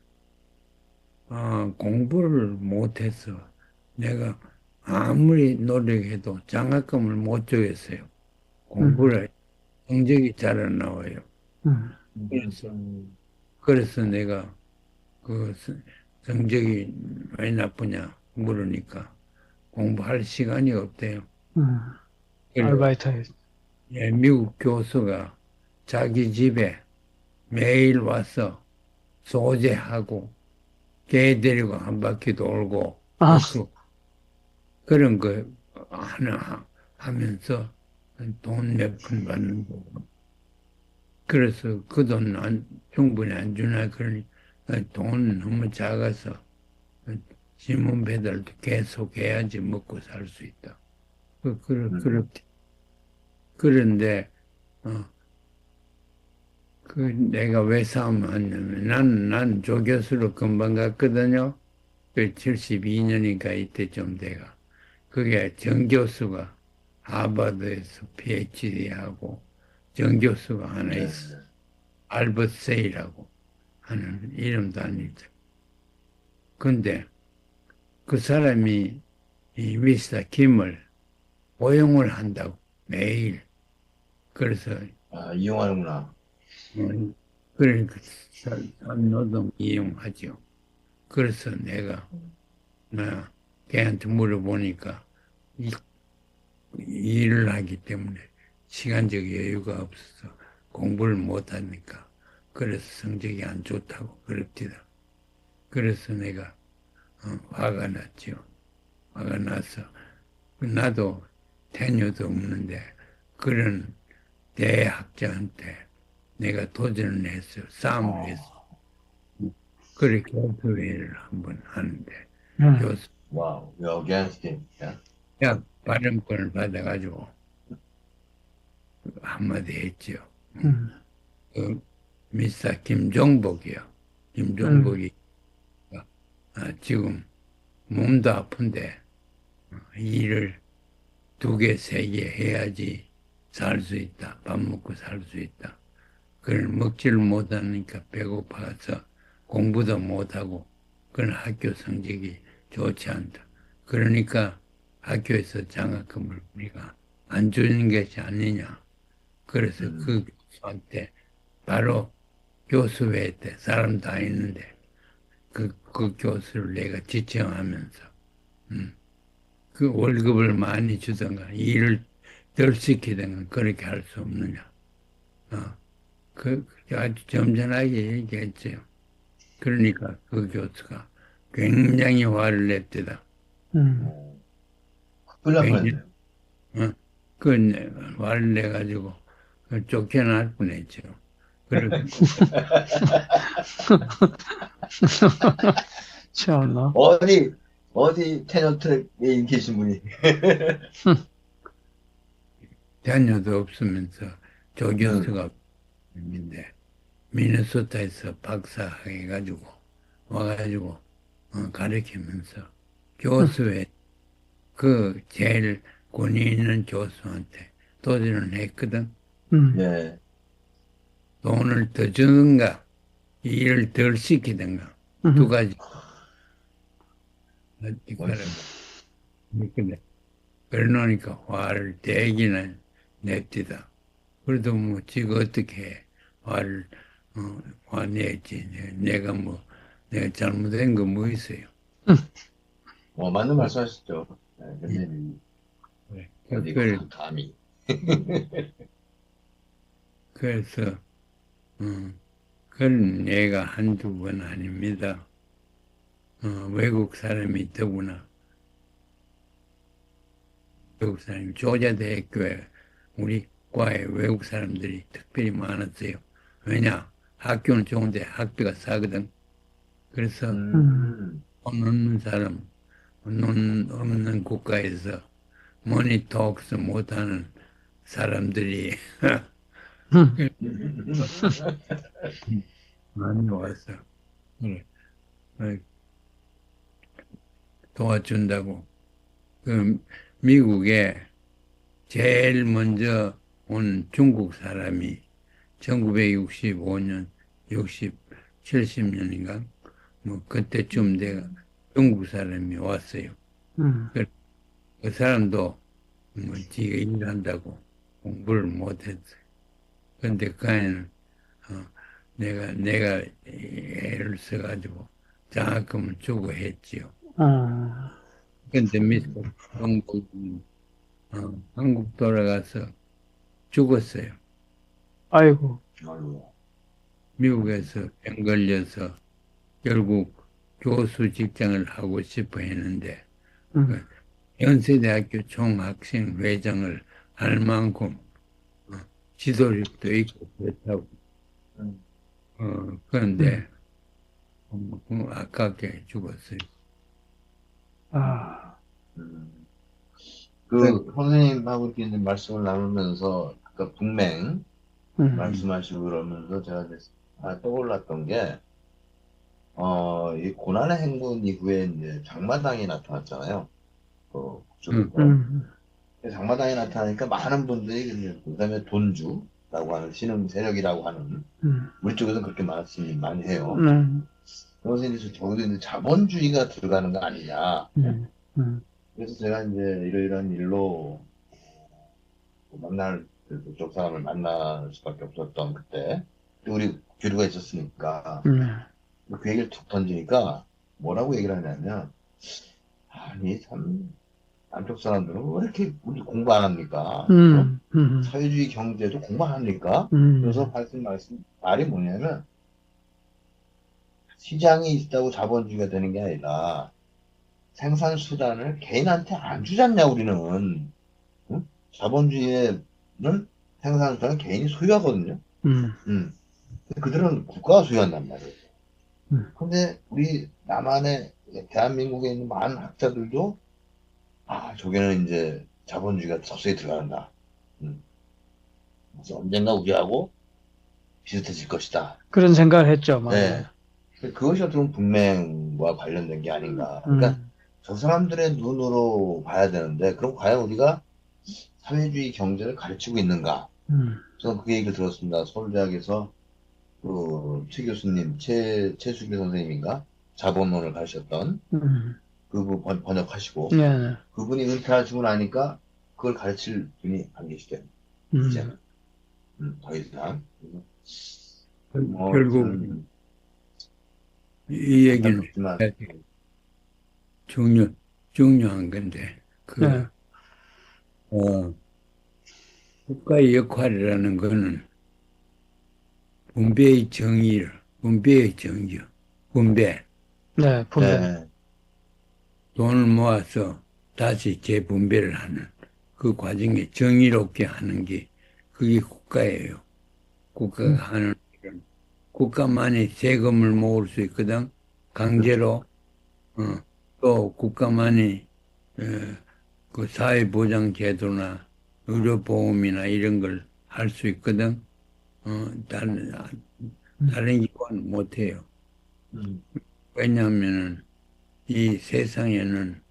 공부를 못해서 내가 아무리 노력해도 장학금을 못 주겠어요. 공부를 성적이 잘 안 나와요. 그래서 내가 그 성적이 왜 나쁘냐 물으니까 공부할 시간이 없대요. 아르바이트. 예, 미국 교수가 자기 집에 매일 와서 소재하고 개 데리고 한 바퀴 돌고 그런 거 하나 하면서 돈 몇 푼 받는 거고. 그래서 그 돈 충분히 안 주나 그러니 돈 너무 작아서 신문 배달도 계속 해야지 먹고 살 수 있다. 그렇게. 그런데 내가 왜 싸움하냐면 난 조교수로 금방 갔거든요. 그 72년인가 이때쯤 돼가. 그게 정교수가 하버드에서 PhD하고 정교수가 하나 있어. 알버트 세이라고 하는 이름도 아니죠. 근데 그 사람이 이 미스터 김을 고용을 한다고 매일. 그래서 이용하는구나. 그러니까 노동 이용하죠. 그래서 내가 걔한테 물어보니까 일을 하기 때문에 시간적 여유가 없어서 공부를 못하니까 그래서 성적이 안 좋다고 그럽디다. 그래서 내가 화가 났죠. 화가 나서 나도 태녀도 없는데 그런 대학자한테 내가 도전을 했어. 싸움을 했어. 그래 교수회를 한번 하는데 교수 와우, you're against him. Yeah? 대학 발언권을 받아가지고 한마디 했죠. 그 미사 김종복이요. 김종복이 지금 몸도 아픈데 일을 2개, 3개 해야지 살 수 있다. 밥 먹고 살 수 있다. 그걸 먹지를 못하니까 배고파서 공부도 못하고 그런 학교 성적이 좋지 않다. 그러니까 학교에서 장학금을 우리가 안 주는 것이 아니냐. 그래서 그 교수한테 바로 교수회 때 사람 다 있는데 그 교수를 내가 지청하면서 그 월급을 많이 주던가 일을 덜 시키던가 그렇게 할 수 없느냐. 아주 점잖하게 얘기했죠. 그러니까 그 교수가 굉장히 화를 냈대다. 큰일 날 굉장히, 뻔했네요. 그 화를 내가지고 쫓겨날 뻔했죠. 그리고 참나. 어디 테너 트랙에 계신 분이. 자녀도 없으면서 조 교수가 있는데 미네소타에서 박사 해가지고 와가지고 가르치면서 교수회 그 제일 권위 있는 교수한테 도전을 했거든. 예. 돈을 더 주든가 일을 덜 시키든가 두 가지. 근데 그러니까 화를 대기나 냅디다. 그래도 뭐 지가 어떻게 화를 화내지. 내가 잘못된 거 뭐 있어요. 맞는 말씀 하시죠. 네, 근데 어디 감히. 그래서 그런 애가 한두 번 아닙니다. 외국 사람이 더구나 외국 사람이 조자대학교에 우리 과에 외국 사람들이 특별히 많았어요. 왜냐? 학교는 좋은데 학비가 싸거든. 그래서 돈 없는 사람, 돈 없는 국가에서 머니 톡스 못하는 사람들이 많이 왔어. 그래. 도와준다고. 그 미국에 제일 먼저 온 중국 사람이 1965년, 70년인가? 뭐 그때쯤 내가 중국 사람이 왔어요. 그 사람도 뭐 지가 일한다고 공부를 못했어요. 근데 그 애는 내가 애를 써가지고 장학금을 주고 했지요. 근데 미스터 정복이 한국 돌아가서 죽었어요. 아이고. 미국에서 병 걸려서 결국 교수 직장을 하고 싶어 했는데 연세대학교 총학생 회장을 할 만큼 지도력도 있고 그렇다고. 그런데 아깝게 죽었어요. 선생님하고 이렇게 말씀을 나누면서 아까 북맹 말씀하시고 그러면서 제가 이제 떠올랐던 게 이 고난의 행군 이후에 이제 장마당이 나타났잖아요. 장마당이 나타나니까 많은 분들이 그다음에 돈주라고 하는 신흥 세력이라고 하는 우리 쪽에서는 그렇게 말씀 많이 해요. 선생님이 저기도 이제 자본주의가 들어가는 거 아니냐. 그래서 제가 이제 이러이러한 일로 만날 그쪽 사람을 만날 수밖에 없었던 그때 우리 교류가 있었으니까 음, 그 얘기를 툭 던지니까 뭐라고 얘기를 하냐면 아니 참 남쪽 사람들은 왜 이렇게 우리 공부 안 합니까? 어? 음, 음, 사회주의 경제도 공부 안 합니까? 그래서 음, 말씀 말이 뭐냐면 시장이 있다고 자본주의가 되는 게 아니라 생산 수단을 개인한테 안 주잖냐 우리는. 응? 자본주의는 생산 수단을 개인이 소유하거든요. 음, 음. 그들은 국가가 소유한단 말이에요. 음. 근데 우리 남한의 대한민국에 있는 많은 학자들도 저게는 이제 자본주의가 섭세에 들어간다. 음. 그래서 언젠가 우리하고 비슷해질 것이다. 그런 생각을 했죠. 네. 맞아요. 그것이 어떻게 보면 분맹과 관련된 게 아닌가. 그러니까 음, 저 사람들의 눈으로 봐야 되는데, 그럼 과연 우리가 사회주의 경제를 가르치고 있는가? 음, 저는 그 얘기를 들었습니다. 서울대학에서 최 교수님, 최수길 선생님인가? 자본론을 가르쳤던 음, 그분 번역하시고, 네, 그분이 은퇴하시고 나니까 그걸 가르칠 분이 안 계시대요. 음, 이제는. 더 이상. 결국 참 이 얘기는 안타깝지만, 중요, 중요한 건데, 네, 어, 국가의 역할이라는 거는 분배의 정의요. 분배. 네, 분배. 네. 돈을 모아서 다시 재분배를 하는 그 과정에 정의롭게 하는 게 그게 국가예요. 국가가 음, 하는 일은 국가만이 세금을 모을 수 있거든. 그렇죠. 강제로 또 국가만이 어, 그 사회보장제도나 의료보험이나 이런 걸 할 수 있거든. 어, 다른 음, 다른 기관 못해요. 음, 왜냐하면은 이 세상에는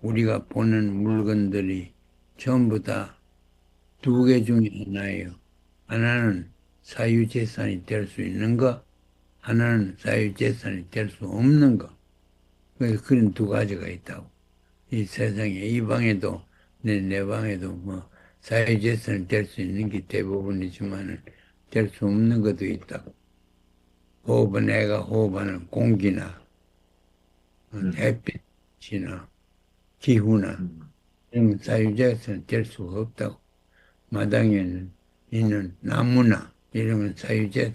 우리가 보는 물건들이 전부 다 두 개 중에 하나예요. 하나는 사유재산이 될 수 있는 거, 하나는 사유재산이 될 수 없는 거. 그런 두 가지가 있다고. 이 세상에, 이 방에도, 내 방에도 뭐, 사유재산이 될 수 있는 게 대부분이지만은, 될 수 없는 것도 있다고. 내가 호흡하는 공기나, 음, 햇빛이나, 기후나, 음, 이런 건 사유재산이 될 수가 없다고. 마당에는 있는 나무나, 이런 건 사유재산,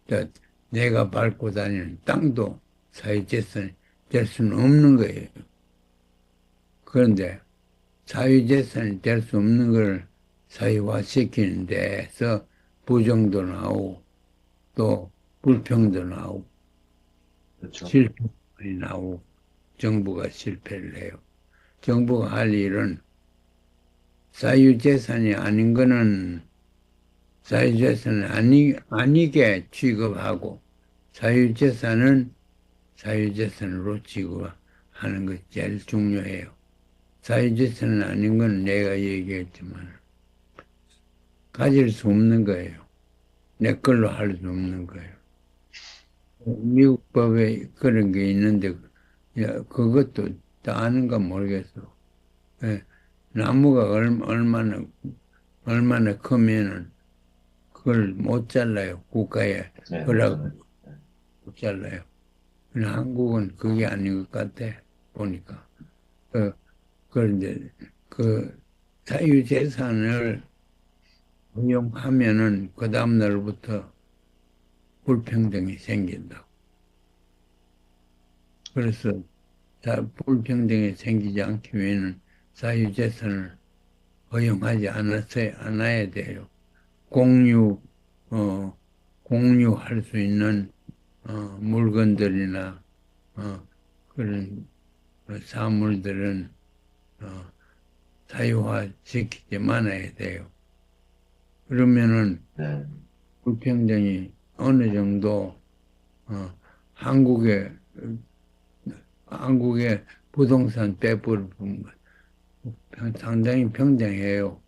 또 내가 밟고 다니는 땅도 사유재산이 될 수는 없는 거예요. 그런데 사유재산이 될 수 없는 걸 사유화시키는 데서 부정도 나오고 또 불평도 나오고 그렇죠. 실패이 나오고 정부가 실패를 해요. 정부가 할 일은 사유재산이 아닌 거는 사유재산은 아니게 취급하고 사유재산은 사유재산으로 취급하는 것이 제일 중요해요. 사유재산은 아닌 건 내가 얘기했지만 가질 수 없는 거예요. 내 걸로 할 수 없는 거예요. 미국 법에 그런 게 있는데 야, 그것도 다 아는가 모르겠어. 예, 나무가 얼마나 크면은 그걸 못 잘라요. 국가에 네, 허락 맞잖아요. 못 잘라요. 근데 한국은 그게 아닌 것 같아 보니까. 그 그런데 그 사유재산을 허용하면은 그 다음 날부터 불평등이 생긴다. 그래서 불평등이 생기지 않기 위해는 사유재산을 허용하지 않아야 돼요. 공유, 어, 공유할 수 있는, 물건들이나, 그런 사물들은, 어, 사유화시키지 말아야 돼요. 그러면은 네. 불평등이 어느 정도, 어, 한국의, 한국의 부동산 배포를 보면 상당히 평등해요.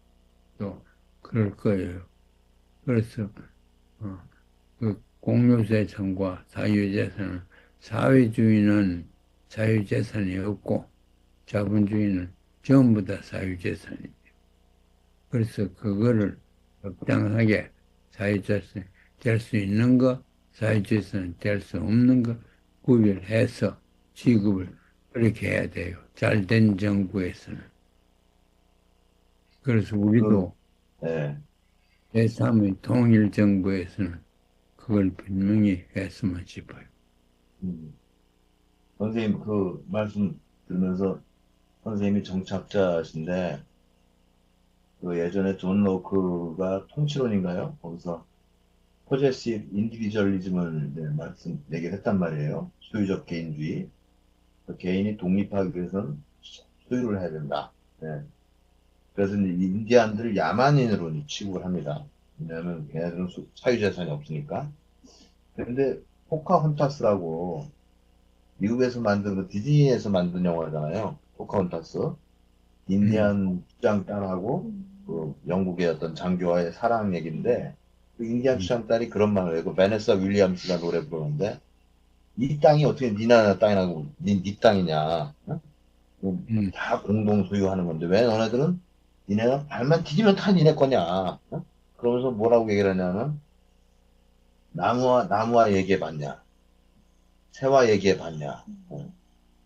또, 그럴 거예요. 그래서, 어, 그 공유재산과 사유재산은 사회주의는 사유재산이 없고 자본주의는 전부 다 사유재산이에요. 그래서 그거를 적당하게 사유재산이 될 수 있는 거, 사회주의에서는 될 수 없는 거 구별해서 지급을 그렇게 해야 돼요. 잘된 정부에서는. 그래서 우리도 예. 제3의 통일 정부에서는 그걸 분명히 했으면 싶어요. 선생님 그 말씀 들으면서 선생님이 정치학자신데 그 예전에 존 로크가 통치론인가요? 거기서 포제시브 인디비주얼리즘을 얘기를 했단 말이에요. 소유적 개인주의. 그 개인이 독립하기 위해서는 소유를 해야 된다. 네. 그래서 이제 인디안들을 야만인으로 취급을 합니다. 왜냐하면 걔네들은 사유재산이 없으니까. 그런데 포카혼타스라고 미국에서 만든 그 디즈니에서 만든 영화잖아요. 포카혼타스. 인디안 주장 딸하고 그 영국의 어떤 장교와의 사랑 얘기인데 그 인디안 주장 딸이 그런 말을 해요. 그 베네사 윌리엄스가 노래 부르는데 이 땅이 어떻게 니 나라 땅이라고 니 땅이냐. 어? 다 공동 소유하는 건데 왜 너네들은 니네가 발만 디디면 다 니네 거냐. 어? 그러면서 뭐라고 얘기를 하냐면 나무와 얘기해봤냐. 새와 얘기해봤냐. 어?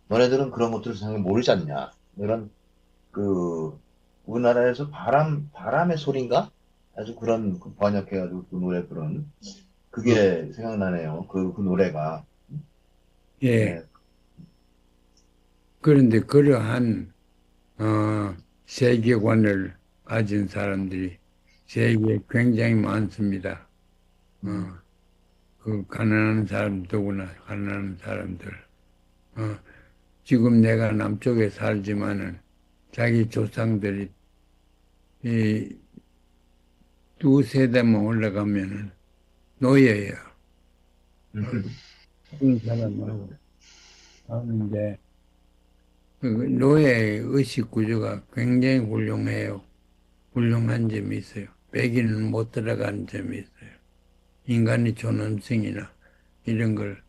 너네들은 그런 것들을 세상에 모르지 않냐. 이런 그 우리나라에서 바람의 소리인가? 아주 그런 그 번역해가지고 그 노래 부른 그게 생각나네요. 그 노래가. 예. 네. 그런데 그러한 세계관을 가진 사람들이 세계에 굉장히 많습니다. 그 가난한 사람들구나, 가난한 사람들. 지금 내가 남쪽에 살지만은 자기 조상들이 이 두 세대만 올라가면은 노예예요. 그런 사람하고 하는데 그 노예의 의식 구조가 굉장히 훌륭해요. 훌륭한 점이 있어요. 백인은 못 들어가는 점이 있어요. 인간의 존엄성이나 이런 걸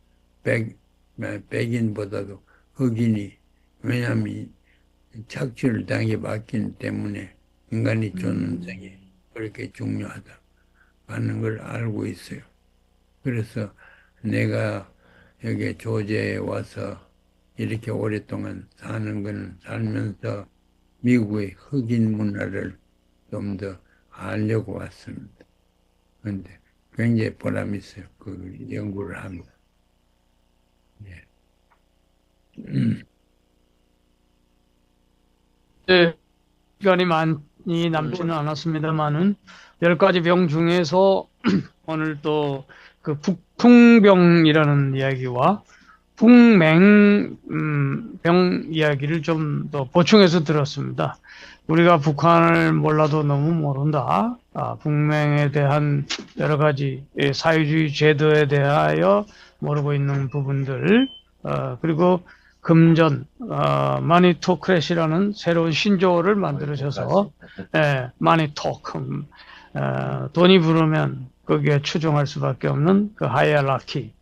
백인보다도 흑인이 왜냐하면 착취를 당해 받기 때문에 인간의 존엄성이 그렇게 중요하다 하는 걸 알고 있어요. 그래서 내가 여기 조지아에 와서 이렇게 오랫동안 사는 건 살면서 미국의 흑인 문화를 좀 더 알려고 왔습니다. 그런데 굉장히 보람이 있어요. 그 연구를 하면. 예. 네, 시간이 많이 남지는 않았습니다만은 10가지 병 중에서 오늘 또 그 북풍병이라는 이야기와 북맹병 이야기를 좀 더 보충해서 들었습니다. 우리가 북한을 몰라도 너무 모른다. 북맹에 대한 여러 가지 사회주의 제도에 대하여 모르고 있는 부분들, 그리고 금전, 마니토크래시라는 새로운 신조어를 만들어셔서, 마니토크, 돈이 부르면 거기에 추종할 수밖에 없는 그 하이어라키,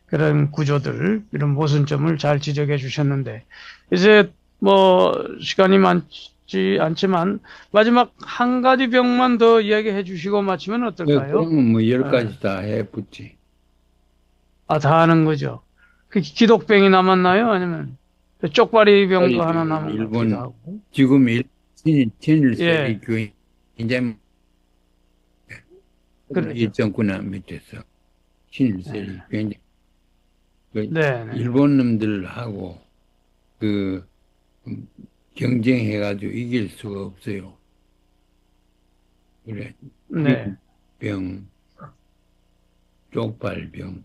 그런 구조들, 이런 모순점을 잘 지적해 주셨는데, 이제 뭐, 시간이 많지 않지만, 마지막 한 가지 병만 더 이야기해 주시고 마치면 어떨까요? 그러면 뭐 10가지 다 해붙지. 다 하는 거죠. 그 기독병이 남았나요? 아니면 쪽발이 병도 하나 남은 것 같기도 하고. 지금 친일세계 교회 이제 그렇죠. 일정권 밑에서 친일세계 굉장히 네. 일본 놈들하고 그 경쟁해가지고 이길 수가 없어요. 그래. 네. 병, 쪽발병,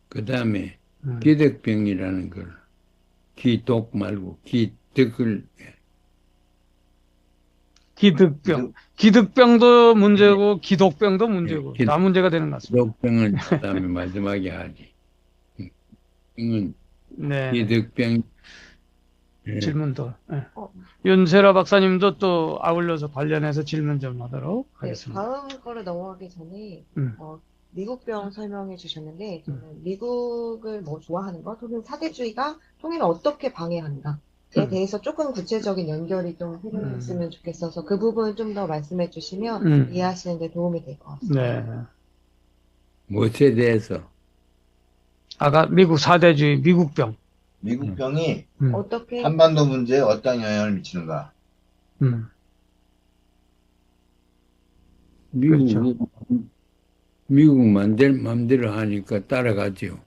그 다음에 기덕병이라는 걸 기독 말고 기득병. 기득병도 문제고 기독병도 문제고 다 문제가 되는 것 같습니다. 기독병은 그다음에 마지막에 하지. 병은 네. 기득병. 질문도. 네. 윤세라 박사님도 또 아울러서 관련해서 질문 좀 하도록 하겠습니다. 다음 거를 넘어가기 전에 미국병 설명해 주셨는데 저는 미국을 뭐 좋아하는 거 또는 사대주의가 통일을 어떻게 방해한가에 대해서 조금 구체적인 연결이 좀 해줬으면 좋겠어서 그 부분 좀 더 말씀해 주시면 이해하시는 데 도움이 될 것 같습니다. 네. 무엇에 대해서? 아까 미국 사대주의, 미국병. 미국 병이 어떻게 한반도 문제에 어떤 영향을 미치는가? 음, 그렇죠. 미국 맘대로 하니까 따라가죠.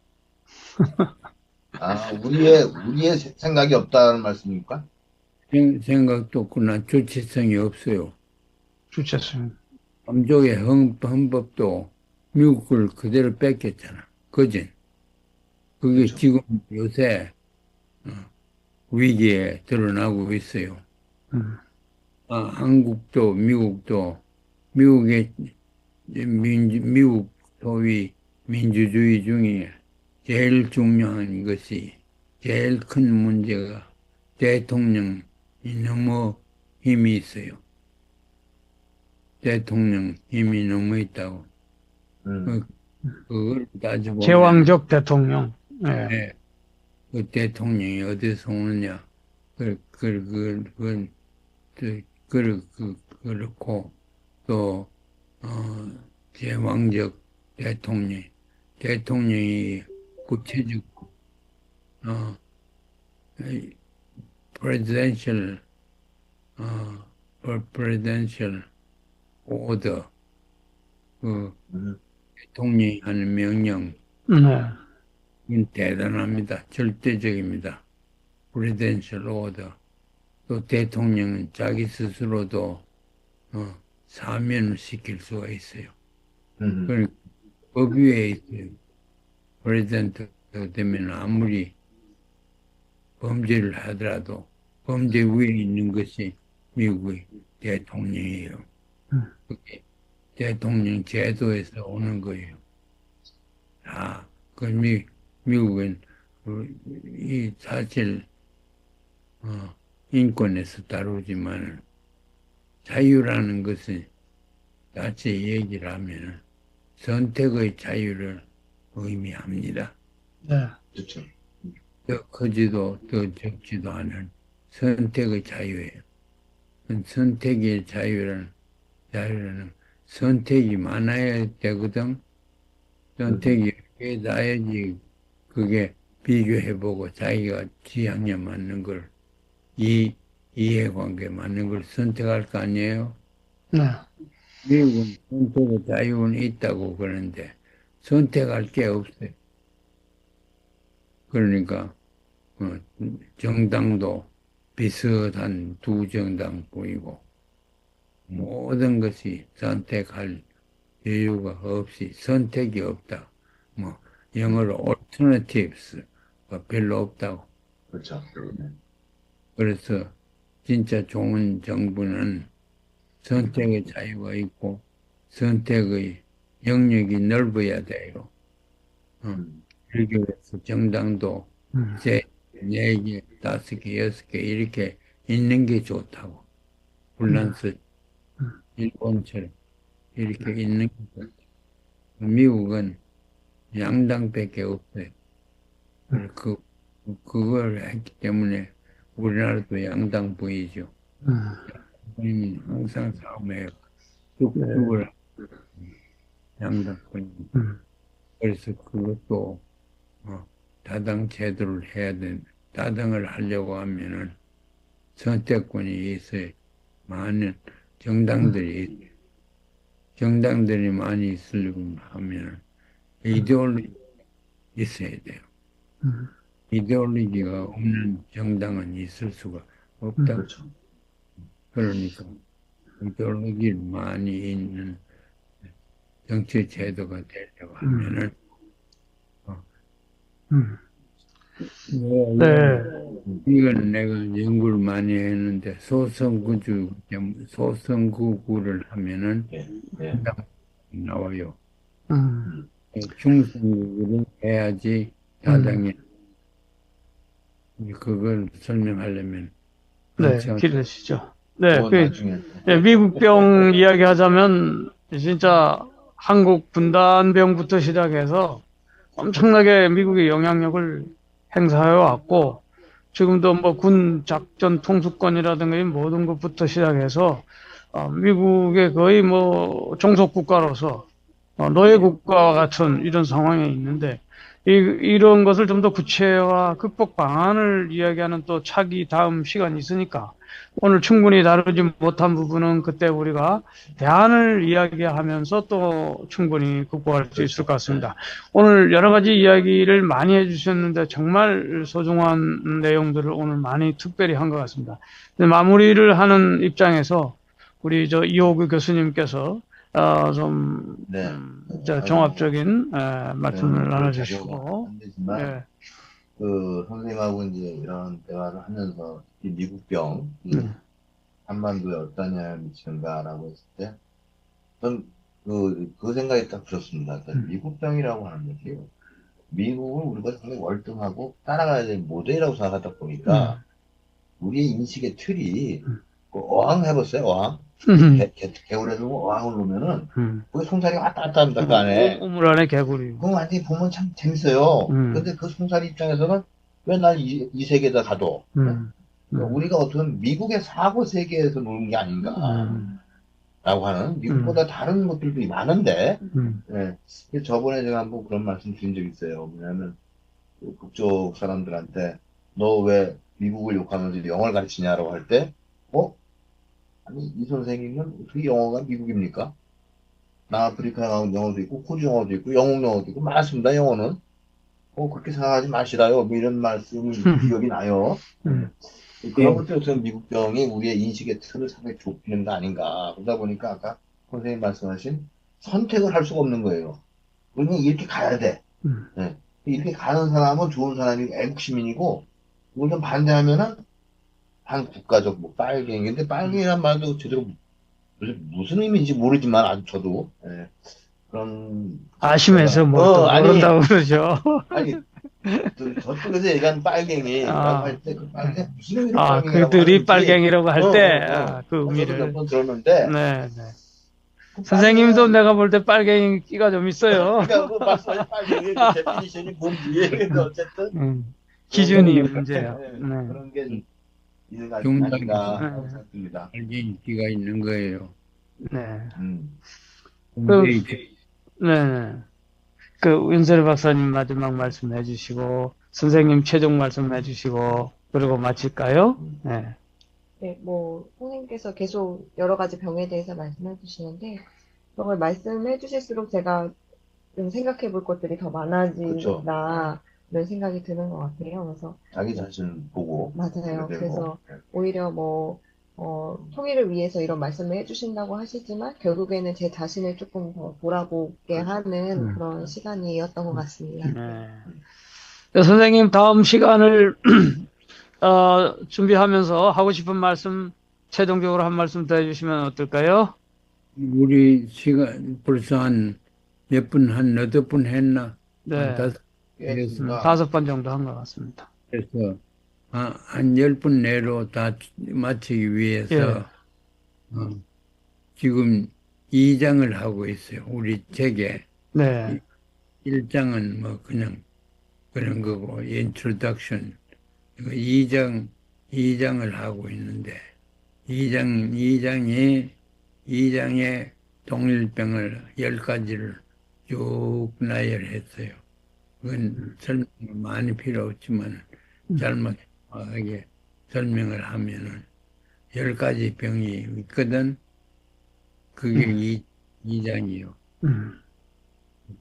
아, 우리의 생각이 없다는 말씀입니까? 생각도 없구나. 주체성이 없어요. 주체성. 남쪽의 헌법도 미국을 그대로 뺏겼잖아. 그지? 그게 그렇죠. 지금 요새 어, 위기에 드러나고 있어요. 음, 한국도 미국의 미국 소위 민주주의 중에 제일 중요한 것이 제일 큰 문제가 대통령이 너무 힘이 있어요. 대통령 힘이 너무 있다고. 음, 그걸 따져보면 제왕적 대통령. 예. 네, 그 대통령이 어디서 오느냐. 그렇고 또 제왕적 대통령이 구체적 어, presidential 어, presidential order 그 음, 대통령이 하는 명령 네. 이건 대단합니다. 절대적입니다. presidential order 또 대통령은 자기 스스로도 사면을 시킬 수가 있어요. 음, 그러니까 법 위에 있어요. 프레젠트가 되면 아무리 범죄를 하더라도 범죄 위에 있는 것이 미국의 대통령이에요. 그게 대통령 제도에서 오는 거예요. 미국은 이 사실 인권에서 다루지만 자유라는 것은 자체 얘기를 하면 선택의 자유를 의미합니다. 네. 그렇죠. 더 크지도 더 적지도 않은 선택의 자유예요. 선택의 자유라는 선택이 많아야 되거든. 선택이 꽤 나야지 그게 비교해보고 자기가 취향에 맞는 걸 이해관계 맞는 걸 선택할 거 아니에요? 네. 미국은 선택의 자유는 있다고 그러는데 선택할 게 없어요. 그러니까 정당도 비슷한 두 정당 보이고 모든 것이 선택할 여유가 없이 선택이 없다. 뭐 영어로 alternatives 별로 없다고. 그렇죠. 네. 그래서 진짜 좋은 정부는 선택의 자유가 있고 선택의 영역이 넓어야 돼요. 그래서 정당도 세, 네 개, 다섯 개, 여섯 개 이렇게 있는 게 좋다고. 불란서 일본처럼 이렇게 있는 게 좋다고. 미국은 양당밖에 없어요. 그걸 했기 때문에 우리나라도 양당부이죠. 양당이 항상 싸움해요. 뚝뚝을 양당부이. 그래서 그것도 다당 제도를 해야 되는 다당을 하려고 하면은 선택권이 있어요. 많은 정당들이 많이 있으려고 하면은 이데올로기 있어야 돼요. 이데올로기가 없는 정당은 있을 수가 없다. 그렇죠. 그러니까 이데올로기를 많이 있는 정치 제도가 되려고 하면은 네. 이건 내가 연구를 많이 했는데 소선구구를 하면은 예, 예. 나와요. 음, 중선구구를 해야지 다당에 그걸 설명하려면 네, 한참 기대시죠. 네, 그건 나중에. 미국병 이야기하자면 진짜 한국 분단병부터 시작해서 엄청나게 미국의 영향력을 행사해 왔고 지금도 뭐 군 작전 통수권이라든가 이 모든 것부터 시작해서 미국의 거의 뭐 종속 국가로서 노예국가와 같은 이런 상황에 있는데, 이런 것을 좀 더 구체화, 극복 방안을 이야기하는 또 차기 다음 시간이 있으니까, 오늘 충분히 다루지 못한 부분은 그때 우리가 대안을 이야기하면서 또 충분히 극복할 수 있을 것 같습니다. 오늘 여러 가지 이야기를 많이 해주셨는데 정말 소중한 내용들을 오늘 많이 특별히 한 것 같습니다. 마무리를 하는 입장에서 우리 이호구 교수님께서 좀 네. 종합적인 말씀을 나눠주시고, 안 되지만 예, 그 선생님하고 이제 이런 대화를 하면서 이 미국병, 이 한반도에 어떤 영향을 미치는가라고 했을 때, 전 그 생각이 딱 들었습니다. 미국병이라고 하는 것이 미국을 우리가 상당히 월등하고 따라가야 될 모델이라고 생각하다 보니까 우리의 인식의 틀이 그 어항 해봤어요, 어항? 개울에서 어항을 놓으면은 거기 송사리 왔다 갔다 한다, 그 안에. 우물 안에 개구리. 그거 완전히 보면 참 재밌어요. 근데 그 송사리 입장에서는 왜 날 이 세계에다 가둬? 그러니까 우리가 어떤 미국의 사고 세계에서 노는 게 아닌가. 라고 하는, 미국보다 다른 것들도 많은데, 예. 저번에 제가 한번 그런 말씀 드린 적 있어요. 뭐냐면, 그 북쪽 사람들한테, 너 왜 미국을 욕하면서 영어를 가르치냐라고 할 때, 아니, 이 선생님은 어떻게 영어가 미국입니까? 남아프리카 영어도 있고, 호주 영어도 있고, 영국 영어도 있고, 많습니다, 영어는. 그렇게 생각하지 마시라요. 뭐 이런 말씀이 기억이 나요. 그런 것들에서 미국병이 우리의 인식의 틀을 상당히 좁히는 거 아닌가. 그러다 보니까 아까 선생님 말씀하신 선택을 할 수가 없는 거예요. 우리는 이렇게 가야 돼. 네. 이렇게 가는 사람은 좋은 사람이고 애국시민이고, 우리는 반대하면은 반국가적, 뭐, 빨갱이인데, 빨갱이란 말도 제대로 무슨 의미인지 모르지만, 아주 저도, 예. 그런. 아시면서 모른다고 그러죠. 아니, 저쪽에서 얘기하는 빨갱이라고 할 때, 그 빨갱이 무슨 의미로 그들이 빨갱이라고 할 때, 그 의미를. 몇 번 들었는데. 네. 선생님도 내가 볼 때 빨갱이 끼가 좀 있어요. 그러니까 그 말씀하신 빨갱이 그 데피니션이 뭔지. 근데 어쨌든. 기준이 문제야. 그런 게 있는 거 아닌가 생각합니다. 인기가 있는 거예요. 네. 근데 네. 그 윤석열 박사님 마지막 말씀해 주시고 선생님 최종 말씀해 주시고 그리고 마칠까요? 네. 네, 뭐 선생님께서 계속 여러 가지 병에 대해서 말씀해 주시는데 그런 걸 말씀해 주실수록 제가 좀 생각해 볼 것들이 더 많아진다 이런 생각이 드는 것 같아요. 그래서 자기 자신을 보고 맞아요. 그래서 오히려 뭐 통일을 위해서 이런 말씀을 해주신다고 하시지만 결국에는 제 자신을 조금 더 돌아보게 하는 그런 시간이었던 것 같습니다. 네, 선생님 다음 시간을 준비하면서 하고 싶은 말씀 최종적으로 한 말씀 더 해주시면 어떨까요? 우리 시간 벌써 한 몇 분, 한 너댓 분 했나? 네. 5번 정도 한 것 같습니다. 그래서 한 10분 내로 다 마치기 위해서 지금 2장을 하고 있어요. 우리 책에. 네. 1장은 뭐 그냥 그런 거고 인트로덕션 2장을 하고 있는데 2장에 동일병을 10가지를 쭉 나열했어요. 그건 설명 많이 필요 없지만 짤막하게 설명을 하면은 10가지 병이 있거든. 그게 2장이요.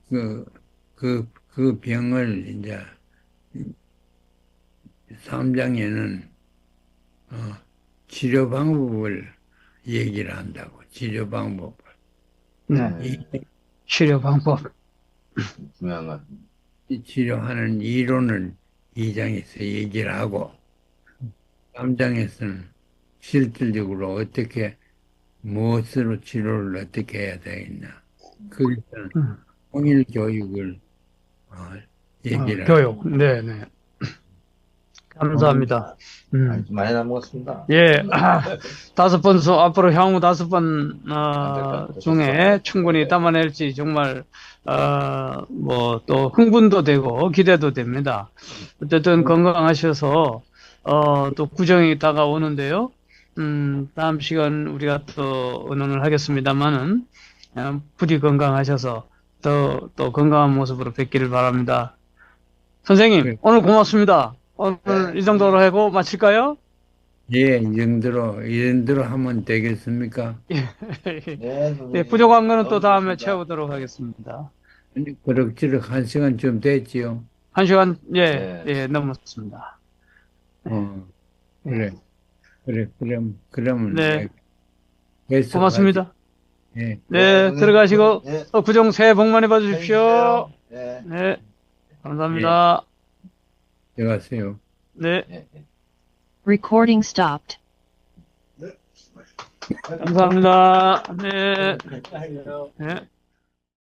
그 병을 이제 3장에는 치료 방법을 얘기를 한다고. 치료 방법을. 네. 치료 방법. 중요한 것 같습니다. 치료하는 이론을 2장에서 얘기를 하고 3장에서는 실질적으로 어떻게 무엇으로 치료를 어떻게 해야 되겠나. 그래서 통일 교육을 얘기를 교육. 네네. 감사합니다. 많이 남았습니다. 예, 5번 앞으로 향후 5번 중에 충분히 담아낼지 정말 뭐 또 흥분도 되고 기대도 됩니다. 어쨌든 건강하셔서 또 구정이 다가오는데요. 다음 시간 우리가 또 의논을 하겠습니다만은 부디 건강하셔서 또 건강한 모습으로 뵙기를 바랍니다. 선생님, 그래. 오늘 고맙습니다. 오늘 네. 이 정도로 하고 마칠까요? 예, 이 정도로 하면 되겠습니까? 네, 예, 선생님. 부족한 거는 또 너무 다음에 좋습니다. 채우도록 하겠습니다. 아니, 그럭저럭 1시간 좀 됐지요. 1시간, 네. 넘었습니다. 그래, 그러면 네, 계속 고맙습니다. 하지. 예, 네, 선생님. 들어가시고, 예, 구정 새해 복 많이 받으십시오. 해주세요. 예, 네, 감사합니다. 들어가세요. 네, 예, 예. Recording stopped. 감사합니다. 네, 네. 네.